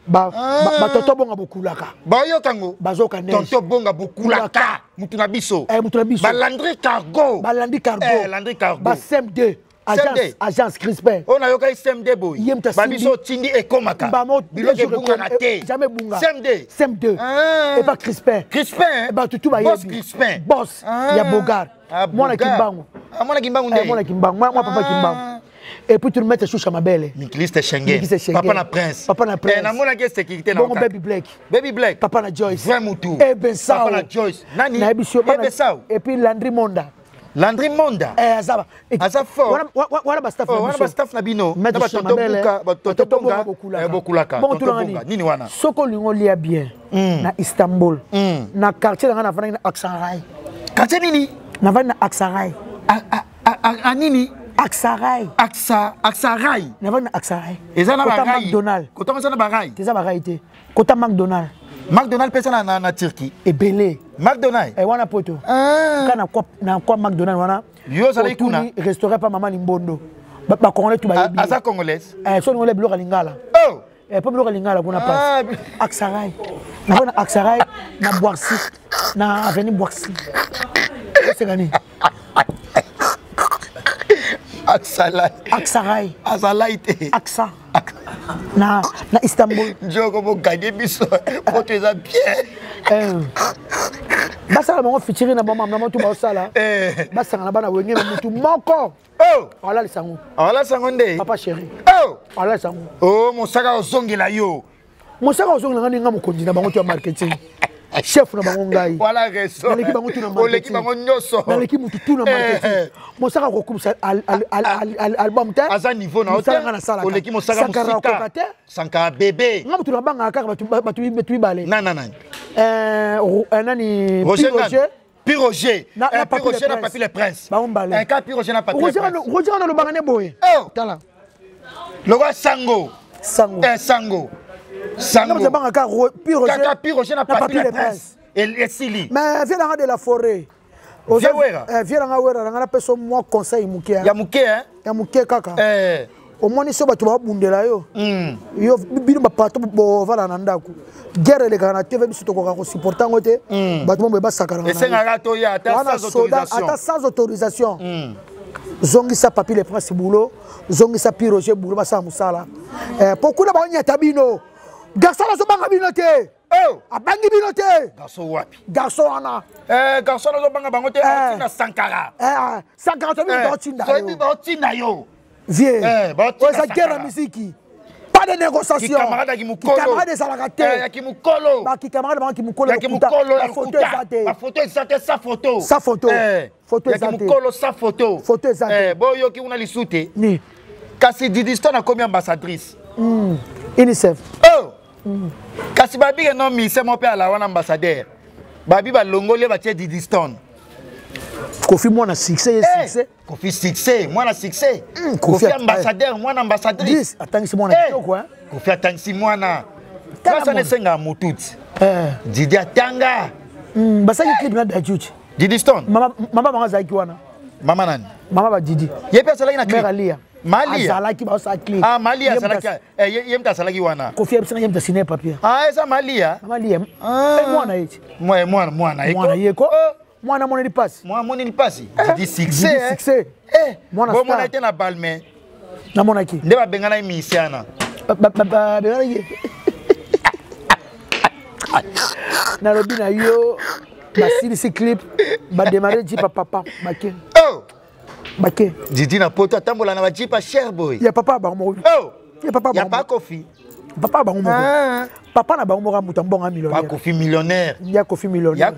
Ba tonto bonga bokulaka. Ba yo kango. Bazoka neige. Tonto bonga bokulaka. Mutuna biso. Mutuna biso. Ba Landry Cargo. Landry Cargo. Landry Cargo. Ba SEM2. Agence Crispin. On a yoka SEM2 boy. Ba biso tindi ekomaka. Bilo ke bunga raté. Jamais bunga. SEM2. Et pas Crispin. Crispin. Ba tutu ba Boss Crispin. Boss. Ya Bogar. Moi na Kimbangu. Moi na Kimbangu ndé. Moi na Kimbangu. Moi papa Kimbangu. Et puis tu le mets choucha ma belle. Mikiliste Schengen. Papa na Prince. Papa na Prince. Na mona ke sécurité na. Bon Baby Black. Baby Black. Papa na Joyce. Vraiment tout. Et ben ça. Papa na Joyce. Nani? Et puis Landry Monda. Landry Monda. Azaba. Azafo. Wana ba staff na. Wana ba staff na bino. Na ba tonto buka, ba tonto bonga. Bokulaka. Tonto bonga. Nini wana? Soko lingo lia bien. Na Istanbul. Na quartier nga na fana na Aksaray. Quartier nini? Na fana na Aksaray. Nini? Aksaray. Aksaray. Na fana na Aksaray. Eza na Kota McDonald. Kota eza na barai. Teza barai te. Kota McDonald. McDonald pesa na Turquie. Ebele. McDonald. Wana poto. Kana kwa McDonald wana. Yo za kuna. Restaurant pa mama Limbondo. Ba congolais tu ba yebi. Asa congolaise. So ngolais biloko lingala. Oh. Pa biloko lingala kuna passe. Aksaray. Na wana Aksaray na Boissy. Na avenue Boissy. C'est gagné. Aksaray. Azalaite. Aksa. Na Istanbul. Joko bo gagner biso. Pour tu es bien. Basala bango fitiri na bama na moto ba osala. Basanga na bana wenge na mutu moko. Oh, ala lisango. Ala sango nde. Papa chéri. Oh, ala sango. Oh, mosaka ozongela yo. Mosaka ozongela nga mokonzi na bango to marketing. Chef na bango ngai. Voilà raison. Naleki bango tu na marketing. Oleki bango nyoso. Naleki mutu tu na marketing. Mosaka ko kumsa album te. Aza niveau na hotel. Oleki mosaka musika. Sankara bébé. Nga mutu na banga kaka batu bale. Non. Nani Roger. Piroger. Piroger n'a pas fait le prince. Un cas Piroger n'a pas fait le prince. Roger n'a pas fait boy. Oh. Tala. Le roi Sango. Sango. Sango. Sango. Piroger n'a pas fait le prince. esili mais viens de la forêt Viens wera. Viens dans wera ngana peso moi conseil muke ya muke hein ya muke kaka au moins so batu babundela yo yo bino ba pato bo vala na ndako guerre le kana TV biso to ko supporter ngote batu mo ba sakana na esenga to ya ata sans autorisation zongisa papi le prince boulot zongisa piroger boulot ba sa musala pourquoi ba nyata bino garçon la so banga bino te oh abangi bino te garçon wapi garçon ana garçon la so banga bango te otina Sankara Sankara to bino tinda yo so bino tinda yo vieux ça guerre la musique pas de négociation camarade qui mukolo camarade ça la raté qui mukolo ba ki camarade ba ki mukolo la photo exacte la photo exacte sa photo photo exacte qui mukolo sa photo exacte boyo ki una lisute ni kasi Didiston a combien ambassadrice UNICEF oh kasi babi non mi c'est mon père la wana ambassadeur babi ba longole ba tie Didiston Kofi moi na succès Kofi succès moi na succès Kofi ambassadeur moi na ambassadrice attends moi na kitoko hein Kofi attends moi na ça ne senga mututi Didi atanga basaki clip na dajuchi Didiston mama banga zaki wana mama nani mama ba Didi ye pesa la ina clip Malia azalaki ba sa clip Malia azalaki yemta azalaki wana Kofi abisanga yemta signer papier esa Malia mwana eti mwana yeko mwana mona ni passe mwana ni passe Didi succès mwana bon mona était na balme na mona ki nde ba bengana imisiana bengana ye na lobi na yo basili si clip ba démarrer ji papa bake bake Didi na poto atambola na ba jipa cher boy ya papa ba mo ya papa ba ya pas Kofi papa ba mo papa na ba mo ga muta mbonga millionnaire pas Kofi millionnaire ya Kofi millionnaire ya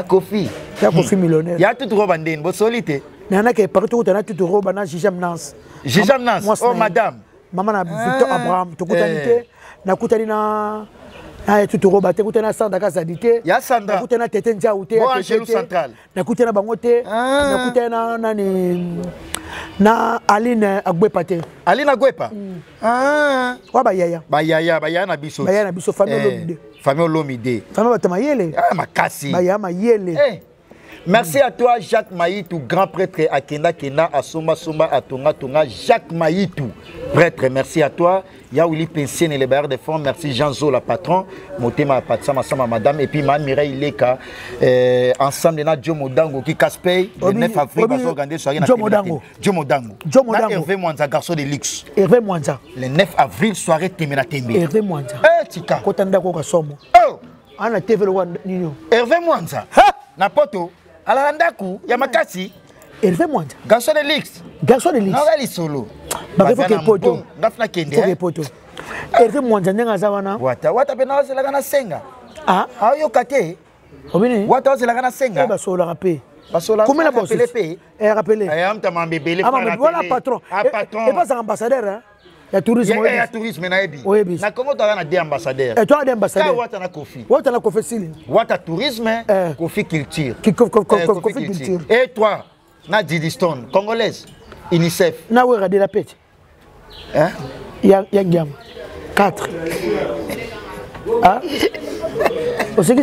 Kofi ya Kofi millionnaire ya tout roba ndeni bo solité nana ke partout na tout roba na Jijam Nance oh madame maman na Victor Abraham to kutanite na kutani na tout roba te kutana Sandra Kazadite ya Sandra na kutana Tete Njaute bon Angelo Central na kutana bangote na kutana nani na Aline Agwepate Aline Agwepa wa bayaya na biso famille Olomide famille Batamayele makasi bayaya mayele merci à toi Jacques Maïtou grand prêtre à Kena à Somba à Tonga Jacques Maïtou prêtre merci à toi Yaouli Pensien et les bailleurs de fonds merci Jean Zola patron Motema Patsama Sama madame et puis Mme Mireille Leka ensemble na Jomo Dango qui casse-paye le 9 avril va s'organiser soirée na Jomo Dango Hervé Mwanza garçon de luxe Hervé Mwanza le 9 avril soirée Temena Tembe Hervé Mwanza tika kotanda ko kasomo ana TV le wan nino Hervé Mwanza na poto ala ndaku ya makasi Hervé Mwanza garçon de luxe na wali solo bakefo ke poto ngafuna kende poto Hervé Mwanza ndenga zawana wata pe na wasela kana senga ayo kate obini wata wasela kana senga basola rapé basola comment la bosse rappelé amta mambebele voilà patron et pas ambassadeur hein ya tourisme na ebi na Congo to na deux ambassadeurs et toi des ambassadeurs wata na Kofi sili wata tourisme Kofi culture Kofi culture et toi na Didiston congolaise UNICEF na wera de la pete hein ya ngam 4 Oseki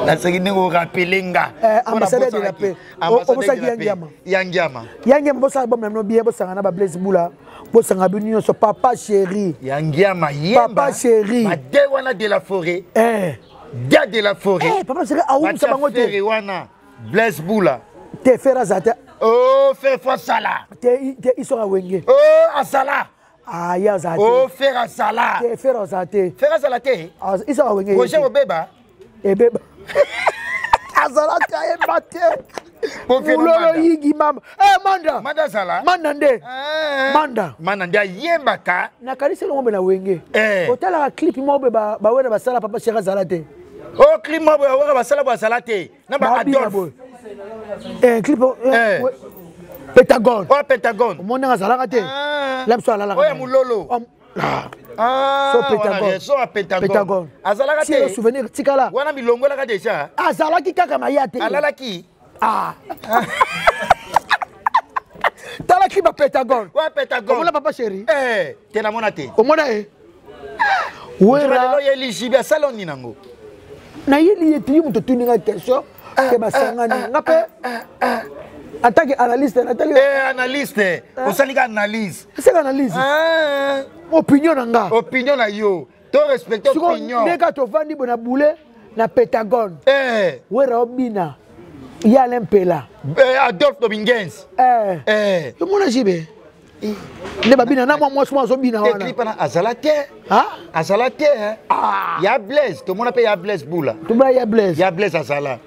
na segine ko rapelenga ambassadeur de la paix Yangiama bosa bom na bien bosa na ba Blaise Bula bosa ngabinyo so papa chéri Yangiama yemba papa chéri de wana de la forêt dia de la forêt papa chéri awu sa bango te wana Blaise Bula te fera zata fait fois sala te isora wenge asala ya zata fera sala te fera zata te isora wenge Roger Obeba ebeba azalaka ebate ulolo yigi mama manda sala nde manda nde ayembaka na kanisa ngombe na wenge otala clip mobe ba wena basala papa Cheikh Azalate clip mobe wena basala Azalate na ba Adolphe clip Pentagon Pentagon mona azalaka te lapso alala oya mulolo Pentagon azalaka te souvenir tikala wana milongo laka deja azalaki kaka mayate alalaki talaki ba Pentagon Pentagon omona papa chéri te namona te omona Wera ya éligible salon ni nango. Na yeli yeti muto tuninga question ke basangani ngape attaque analyste analyste osalika analyse. C'est l'analyse. Opinion nanga. Opinion na yo. To respecte opinion. Ndeka to vandi bona boule na Pentagone. Wera obina. Ya lempela. Adolphe Dominguez. Yo mona jibe. Ne babina na moi so bina wana. Clip na azalate. Azalate ya Blaise, to mona pe ya Blaise Boula. To bra ya Blaise. Ya Blaise azala.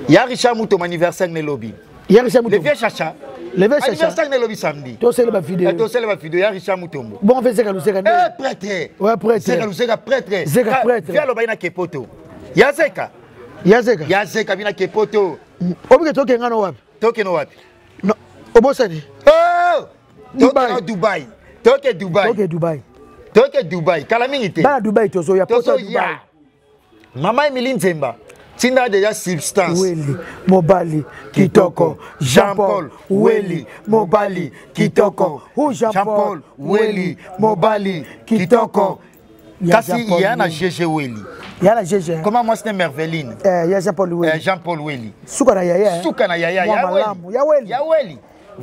Ya Richard Mouto anniversaire ne lobby. Ya Richard Mouto. Le vieux chacha. Le vieux chacha. Anniversaire ne lobby samedi. To c'est la vidéo. To c'est la vidéo ya Richard Mouto. Bon on fait ça nous c'est prêtre. Ouais prêtre. C'est prêtre. Zeka prêtre. Viens loba ina kepoto. Ya Zeka. Ya Zeka. Ya Zeka bina kepoto. Obi to kenga no wapi? Toke no wapi? No. Obosani. Dubai. Dubai. Toke Dubai. Toke Dubai. Toke Dubai. Kala mingite. Ba Dubai to so ya poto Dubai. Mama Emily Nzemba. Tinda déjà substance. Weli, Mobali, Kitoko, Jean-Paul, Weli, Mobali, Kitoko. Ou Jean-Paul, Weli, Mobali, Kitoko. Kasi il y a un GG Weli. Il y a la GG. Comment moi c'est Merveline? Il y a Jean-Paul Weli. Jean-Paul Weli. Soukana Yaya. Soukana Yaya. Ya Weli. Ya Weli.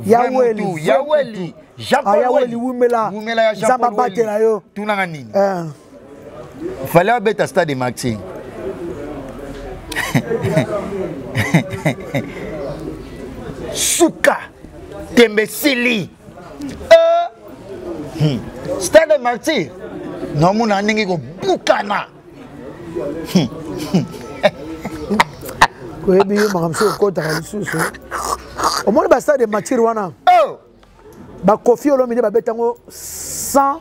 Ya Weli. Ya Weli. Jean-Paul Weli. Wumela. Wumela ya Jean-Paul Weli. Tunanga nini? Fallait abeta stade de Maxime. Souka Tembesili Stade Martyr non mon aningi ko bukana ko ebi makamso ko ta lisusu o mo ba Stade Martyr wana ba Kofi Olomide ba betango 100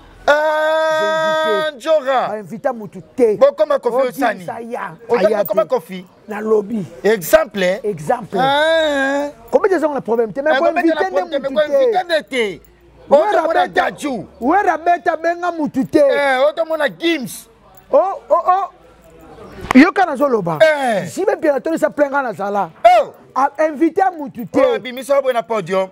Njora invita mutu te bon comme Kofi Osani comme Kofi na lobby exemple combien de gens ont le problème te mais ko inviter te otomona Daju wera beta benga mutu te otomona Gims yo kana zoloba si be bien to sa plenga na sala invité mutu te bimiso bo na podium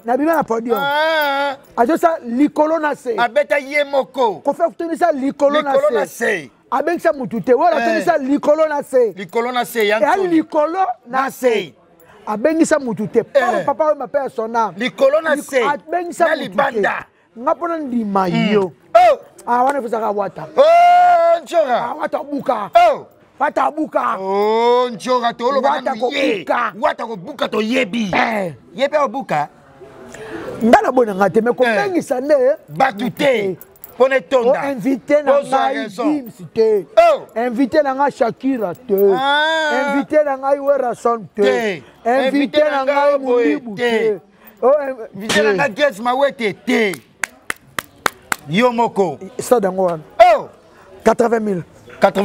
ajo sa likolo na se abeta yemoko ko fa to sa likolo na se abeng sa mutu te wala to sa likolo na se ya likolo na se abeng sa mutu te papa ma père sona likolo na se abeng sa libanda ngapona ndima yo wana fusaka wata njora wata buka wata buka njora to lo bana ye wata ko buka to yebi yebe obuka ngana bona ngate me ko bengisa ne batute pone tonda invité na ngai Gims te invité na ngai Shakira te invité na ngai Wera Son te invité na ngai Mulibu te invité na ngai Gets Mawete te Yomoko ça dango 80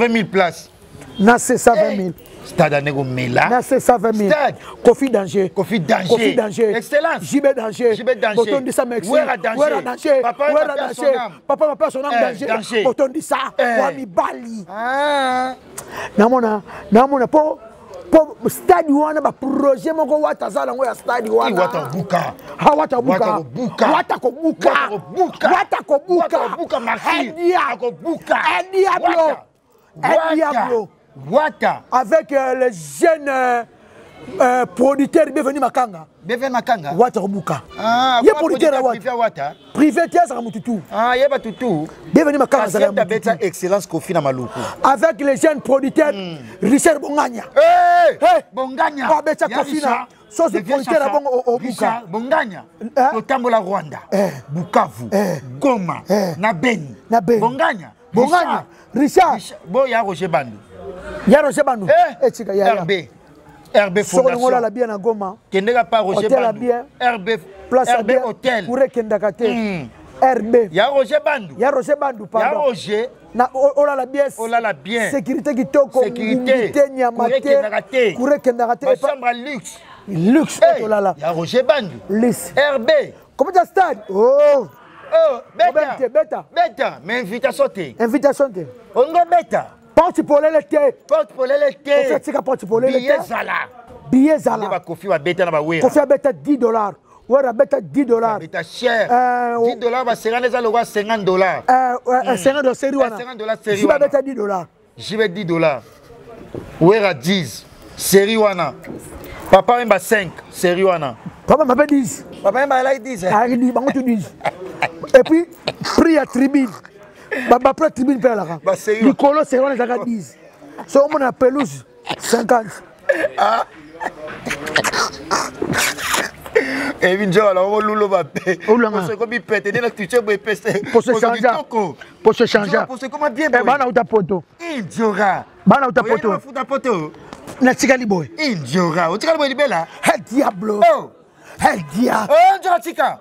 000 places na 120 000 stade anego mela na 120 000 Kofi Danger excellence JB Danger Boton di sa merci Wera Danger papa ma personne Danger Boton di sa Wami Bali namona po stade wana ba projet moko wata zala ngo ya stade wana wata buka Wata avec les jeunes producteurs bienvenue Makanga wata buka ye producteur wata privé tiers à mututu yeba tutu bienvenue Makanga ça beta excellence Kofi na maluku avec les jeunes producteurs Richard Bonganya Bonganya beta Kofi na so c'est producteur bon buka Bonganya totambola Rwanda Bukavu Goma na Beni Bonganya Richard bo ya Roger Bandu etika ya RB Fondation la bien na Goma kendeka pa Roger Bandu RB Hotel pour kendaka te RB ya Roger Bandu pardon ya Roger na la bien sécurité kitoko sécurité nyamate pour kendaka te chambre luxe olala ya Roger Bandu RB comment ça stade beta mais invitation te ongo beta porte pour l'été billet zala billet zala ba Kofi wa beta na ba wera Kofi beta $10 Ouais, rabeta $10. Rabeta cher. $10 va serrer les allois $50. $50 série wana. $50 série. Je vais mettre $10. Je vais $10. Ouais, à 10 série wana. Papa même 5 série wana. Papa m'a 10. Papa même là 10. Ah, il dit, bango tu 10. Et puis prix à tribune. Bah prix tribune paye là. Bah série. Nicolo c'est wana zaka 10. So on a pelouse 50. Ah. Et bien Joe alors on loulo va payer. Parce que comme il pète dès la tuche boy pèse. Pour se changer. Pour se changer. Pour se comment bien boy. Eh bana uta poto. Injora. Bana uta poto. Futa poto. Na tikali boy. Injora. O tikali boy libela. Hey diablo. Oh. Hey dia. Oh Injora tika.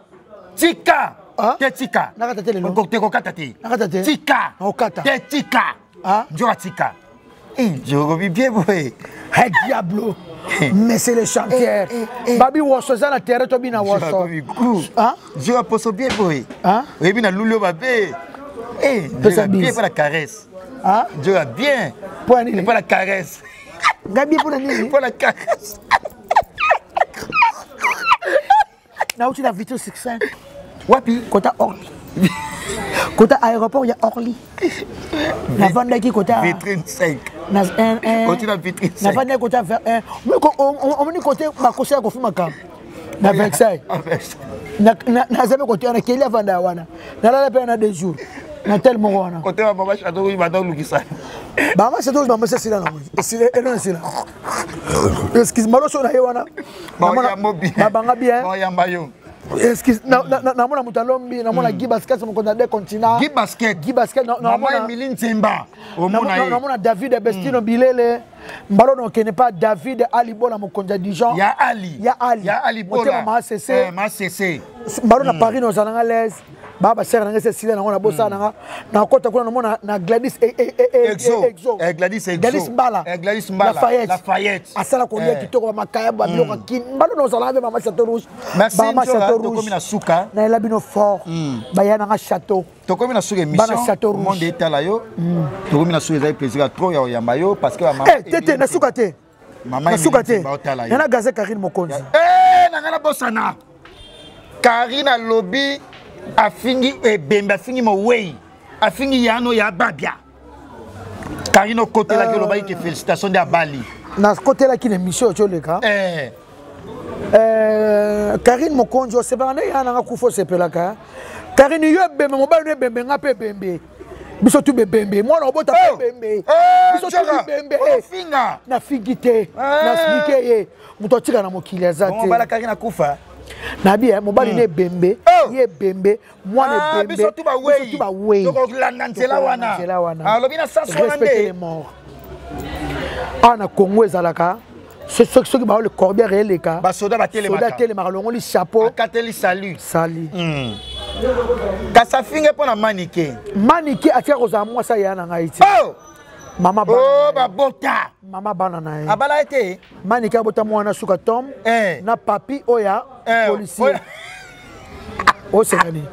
Tika. Te tika. Nakata tele no. Te ko kata te. Nakata te. Tika. O kata. Te tika. Ah. Injora tika. Injora bien boy. Hey diablo. Mais c'est le chantier. Babi woso za na terre to bina woso. Hein? Je vais poser bien boy. Hein? Et bien na loulou babé. Eh, je bien pour la caresse. Hein? Je vais bien. Pour la caresse. Gabi pour la caresse. Na uti la vitre 65. Wapi kota Orly. Kota aéroport il y a Orly. Na vanda ki kota vitrine 5. Na Kota vitrine 5. Na vanda kota mais on me côté ba kosa ko fuma kam. Na Versailles. Na zame côté na keli vanda wana. Na la pe na 2 jours. Na tellement wana. Côté ba mama château oui ba dans Lukisa. Ba mama château ba mama sila na mo. Sila sila. Excuse-moi so na wana. Ba banga bien. Ba yamba yo. Excuse na mona mutalombi na mona Guy Basket mon konda de continent. Guy Basket na mona Emily Nzemba. Na mona David Bestino Bilele. Mbalo no kene pas David Ali Bola mon konda Dijon. Ya Ali Bola. Ma CC. Ma CC. Mbalo na Paris no zalanga les. Baba sera na Cécile na mona bossa na kota kuna na mona na Gladys Exo. Gladys Mbala. Lafayette. Asala ko lia kitoko makaya ba biloko kin. Mbalo no zalanga mama Château Rouge. Mama Château Rouge. Tokomi na suka. Na elabino fort. Bayana nga château. Tokomi na suka émission. Monde etala yo. Tokomi na suka plaisir trop ya yamba yo parce que maman. Tete na suka te. Maman na suka te. Yana gaze Karine Mokonzi. Na ngala bosana. Karine lobby afingi bemba afingi mo way afingi yano ya babia Karine côté là que lo bayi que félicitations de Bali na côté là qui émission toleka Karine Mokonzi c'est pas na yana ngakufo sepelaka Karine yo bembe mo ba no bembe ngape bembe biso tu bembe moi na bota bembe biso tu bembe finga na figite na slike ye muto tika na mokili azate mo bala Karine akufa Nabi mobali ne bembe ye bembe moi ne bembe biso tu ba way to ko landa nzela wana alobi na respecter les morts ana Congo ezalaka ceux qui ba le corbière eleka ba soda ba telemaka longo li chapeau akateli sali kasa finge pona manike atia koza moi ça yana ngaiti mama babota mama bana na ye abala ete manike abota mwana suka tom na papi oya policier o sekani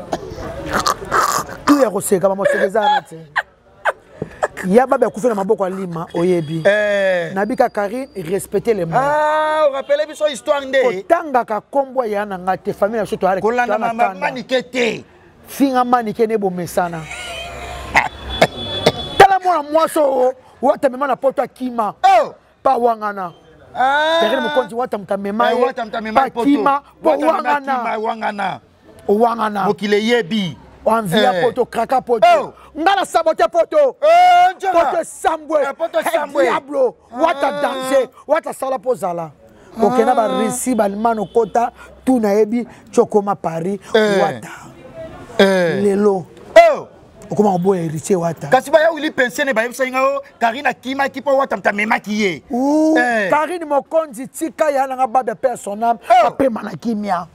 tu ya koseka mama sekezana te ya baba kufa na maboko alima oyebi nabika Karine respecter les morts on rappelle biso histoire nde otanga ka kombo ya na ngate famille ya soto ale kolanda mama manike te finga manike ne bo mesana mwana mwaso wata mema na poto akima pa wangana Karine Mokonzi wata mtamema pa kima po wangana mokile yebi anvia poto kraka poto ngala sabote poto sambwe diablo wata danger wata sala pozala okena ba resi balimano kota tu na yebi chokoma Paris wata lelo okoma obo héritier wata kasi ba ya wili pension ba yebisa ngao Karine akima kipo wata mtamema kiye Karine Mokonzi tika ya nga baba personnel ape manakimia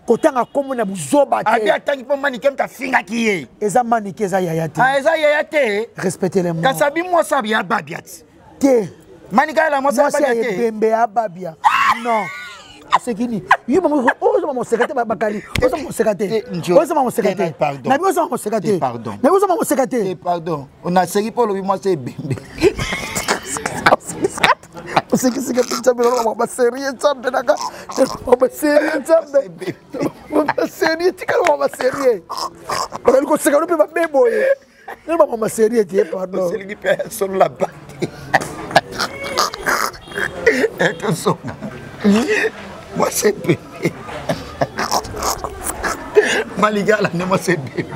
kotanga komo na buzoba te abi atangi po manike mta finga kiye eza manike eza yaya te eza yaya te respecter les morts kasabi moi ça bien babiat te manika la moi ça babia te bembe ya babia non c'est kini yo maman ozo maman secrétaire bakali ozo maman secrétaire pardon na ozo maman secrétaire pardon na ozo maman secrétaire pardon on a série pour le moi c'est bembe C'est que ça me va sérieux ça me naka. On va sérieux ça me. On va sérieux tu quand on va sérieux. Parce que c'est quand on peut pas boyer. Non pas on va sérieux tu pardon. C'est lui qui paye sur la base. Attention. Moi c'est bébé. Maliga là moi c'est bébé.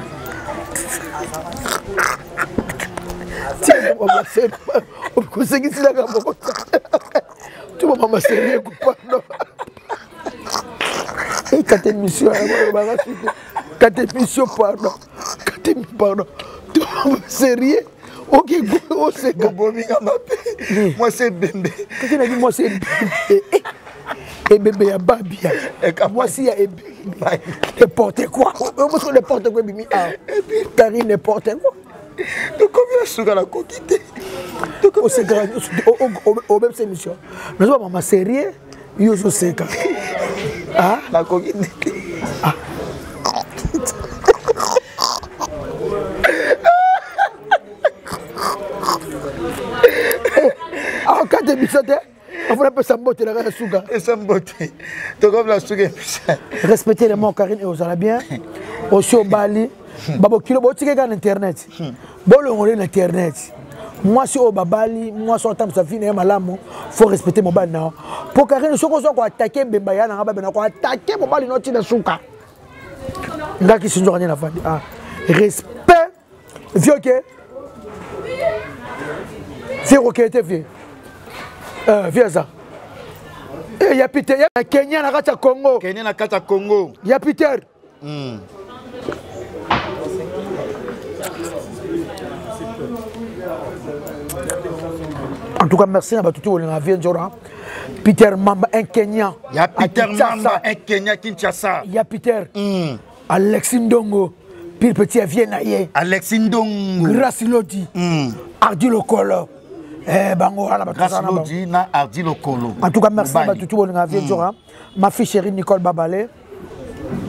On va sérieux. On conseille ici là comme tu vas pas sérieux pardon. Et quand émission quand émission pardon. Pardon. Tu vas sérieux. Ok, oh c'est moi c'est bébé. Quand tu as dit moi c'est bébé. Et bébé ya babia. Moi si ya bébé. N'importe quoi. Moi c'est n'importe quoi bimi. Karine n'importe quoi. Donc combien souga la coquille. Au c'est grand au même cette émission. Mais moi maman sérieux, yo je sais quand. Ah, la coquille. Ah, quand tu bisous, on va pas s'embotter la souga. Et s'embotter. Donc comme la souga. Respectez les mots Karine et aux Arabiens. Aussi au Bali. Babo kilo bo tike ga internet. Bo le on internet. Moi si au Babali, moi sur tam sa fine malamu, faut respecter mon bana. Pour Karine soko ko attaquer Bemba ya na ba na ko attaquer mon bali noti na souka. Ngaki sinjo rien na fadi. Ah, respect. Vieux que c'est OK t'es vieux. Vieux ça. Et ya Peter, ya Kenya na kata Congo. Kenya na kata Congo. Ya Peter. En tout cas, merci à tout le monde. Peter Mamba, un Kenyan. Il y a Peter Mamba, un Kenyan Kinshasa. Il y a Peter. Alexis Ndongo. Pire petit Viennaïe. Alexis Ndongo. Grâce Lodi. Ardi Lokolo. Bango, Grâce Lodi, na Ardi Lokolo. En tout cas, merci à tout le monde. Ma fille chérie Nicole Babale.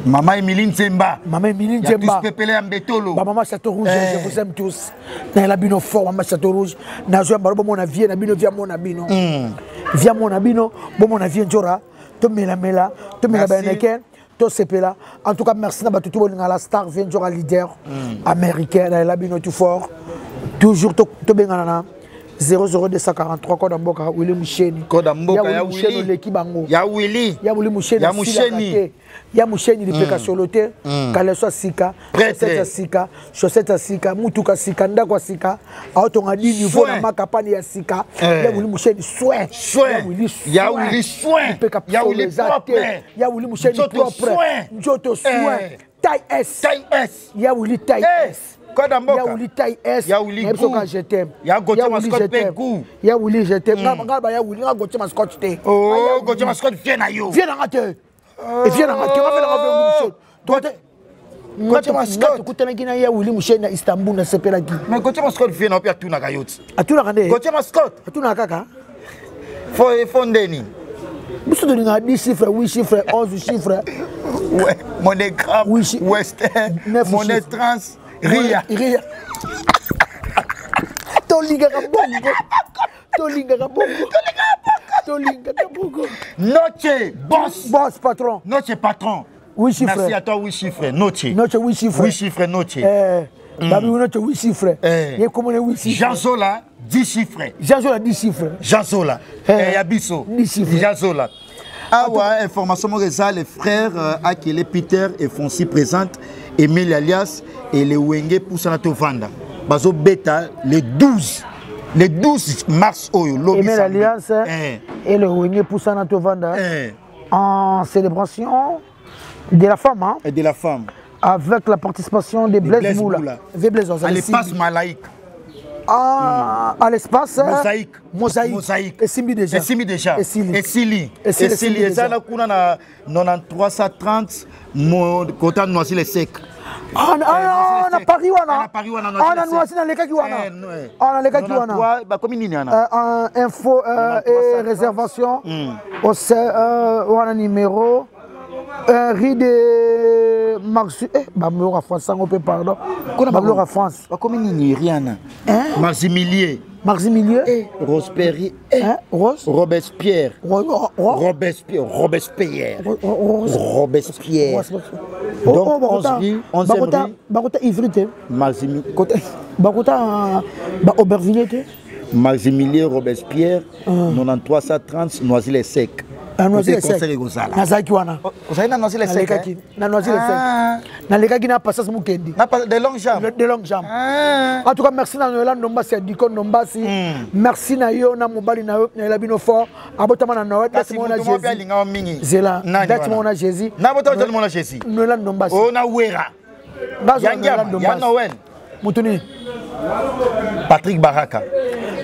Maman Emiline Zemba. Maman Emiline Zemba. Tous pépélé en bétolo. Maman Château Rouge, je vous aime tous. Dans la bino fort, maman Château Rouge. Na joie barobo mon avis, na bino via mon abino. Via mon abino, bon mon avis njora. To mela beneken, to sepela. En tout cas, merci na batutu bolinga la star vient njora leader américain dans la bino tout fort. Toujours to bengana 00243 code Mboka Willy Moucheni. Code Mboka ya Willy. Ya Willy. Ya Willy Moucheni. Ya Moucheni. Ya Moucheni lipeka solote. Kale so sika. Chaussette sika. Chaussette sika. Mutuka sika. Ndakwa sika. Autonga di niveau na makapani ya sika. Ya Willy Moucheni soin. Ya Willy soin. Ya Willy propre. Ya Willy Moucheni propre. Njoto soin. Taille S. Taille S. Ya Willy taille S. Kodamboka. Ya Willy taille S. Ya Willy goût. Je t'aime. Ya Gauthier Mascotte pe goût. Ya Willy je t'aime. Ngaba ya Willy Gauthier Mascotte te. Oh, Gauthier Mascotte viens na yo. Viens na te. Et viens na te. On va faire la Gauthier Mascotte. Kutana kina ya Willy Moucheni na Istanbul na sepela ki. Mais Gauthier Mascotte vient na pia tuna kayoti. Atuna kande. Gauthier Mascotte. Atuna kaka. Fondeni. Vous donnez 10 chiffres, 8 chiffres, 11 chiffres. Ouais, monnaie gramme, Western, monnaie trans, Ria. Tolinga bongo. Tolinga bongo. Noche, boss. Boss, patron. Noche, patron. 8 chiffres. Merci à toi, 8 chiffres. Noche. Noche, 8 chiffres. 8 chiffres, noche. Babi, noche, 8 chiffres. Il y a comment les 8 chiffres? Jean Zola, 10 chiffres. Jean Zola, 10 chiffres. Jean Zola. Yabiso. 10 chiffres. Jean Zola. Ah ouais, information Moreza, les frères Akele Peter et Fonsi présentent Emile Alias et les Wenge pour Sanato Vanda. Bazo Beta le 12 mars Emile Alias et le Wenge pour Sanato Vanda en célébration de la femme. Hein? Et de la femme. Avec la participation de Blaise Moula. À l'espace Malaïque. À l'espace Mosaïque. Et Simbi déjà. Et Sili. Et ça, là, on a 9330 côté de Noisy les secs. On a Paris, on a Noisy dans les cas qui on a les cas qui info et réservation. On a numéro. Riz de Marsu. Bablo à France, on peut pardon. Bablo à France. Comme il n'y a rien. Maximilien. Maximilien. Rosemary. Rose. Robespierre. Robespierre. Donc, 11e rue. Bakota Ivrite. Maximilien. Aubervilliers. Maximilien Robespierre, 9330, Noisy-les-Secs. Noisy-les-Secs. Nazaki wana. Vous savez, Noisy-les-Secs. Noisy-les-Secs. Na passage mukendi. De longues jambes. De longues jambes. En tout cas, merci na Noël Nombasi, Dikon Nombasi. Merci na yo na mobali na yo na labino fort. Abotama na Noël. Dati mona Jésus. Zela. Dati mona Jésus. Na botama mona Jésus. Noël Nombasi. Oh na wera. Ya Noël. Mutuni. Patrick Baraka.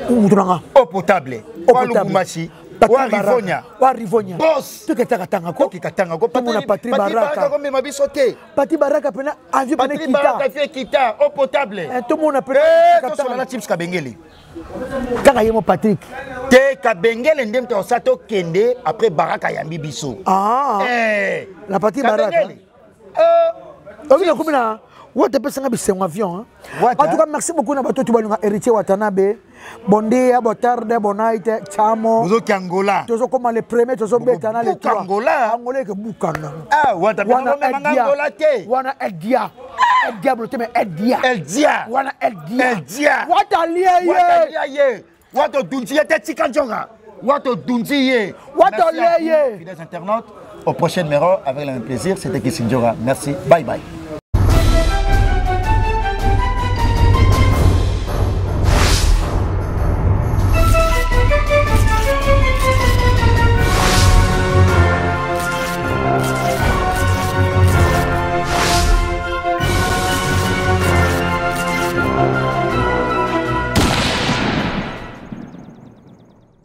Mutunanga. Eau potable. Walukumashi. Warivonya. Boss. Tu katanga ko. Patrick Baraka. Patrick Baraka pena avion pena kita. Patrick Baraka kita. Eau potable. Tout le monde a pena katanga na chips kabengeli. Kaka yemo Patrick. Te kabengeli ndem to sato kende après Baraka yambi biso. La Patrick Baraka. Ovi na kumina. Wote pesa ngabi c'est un avion. En tout cas, merci beaucoup na bato tu balunga héritier Watanabe. Bon dia, bon tarde, bon night, chamo. Nous au Angola. Tozo comme les premiers, tozo betana les trois. Angola. Angola que bukanga. Wana Angola te. Wana Edia. Edia bloté mais Edia. Eldia. Wana Edia. Eldia. Wata liye. Wato dunti te tikanjonga. Wato dunti ye. Wato liye. Fidèles internautes, au prochain numéro avec le même plaisir, c'était Kissinjora. Merci. Bye bye.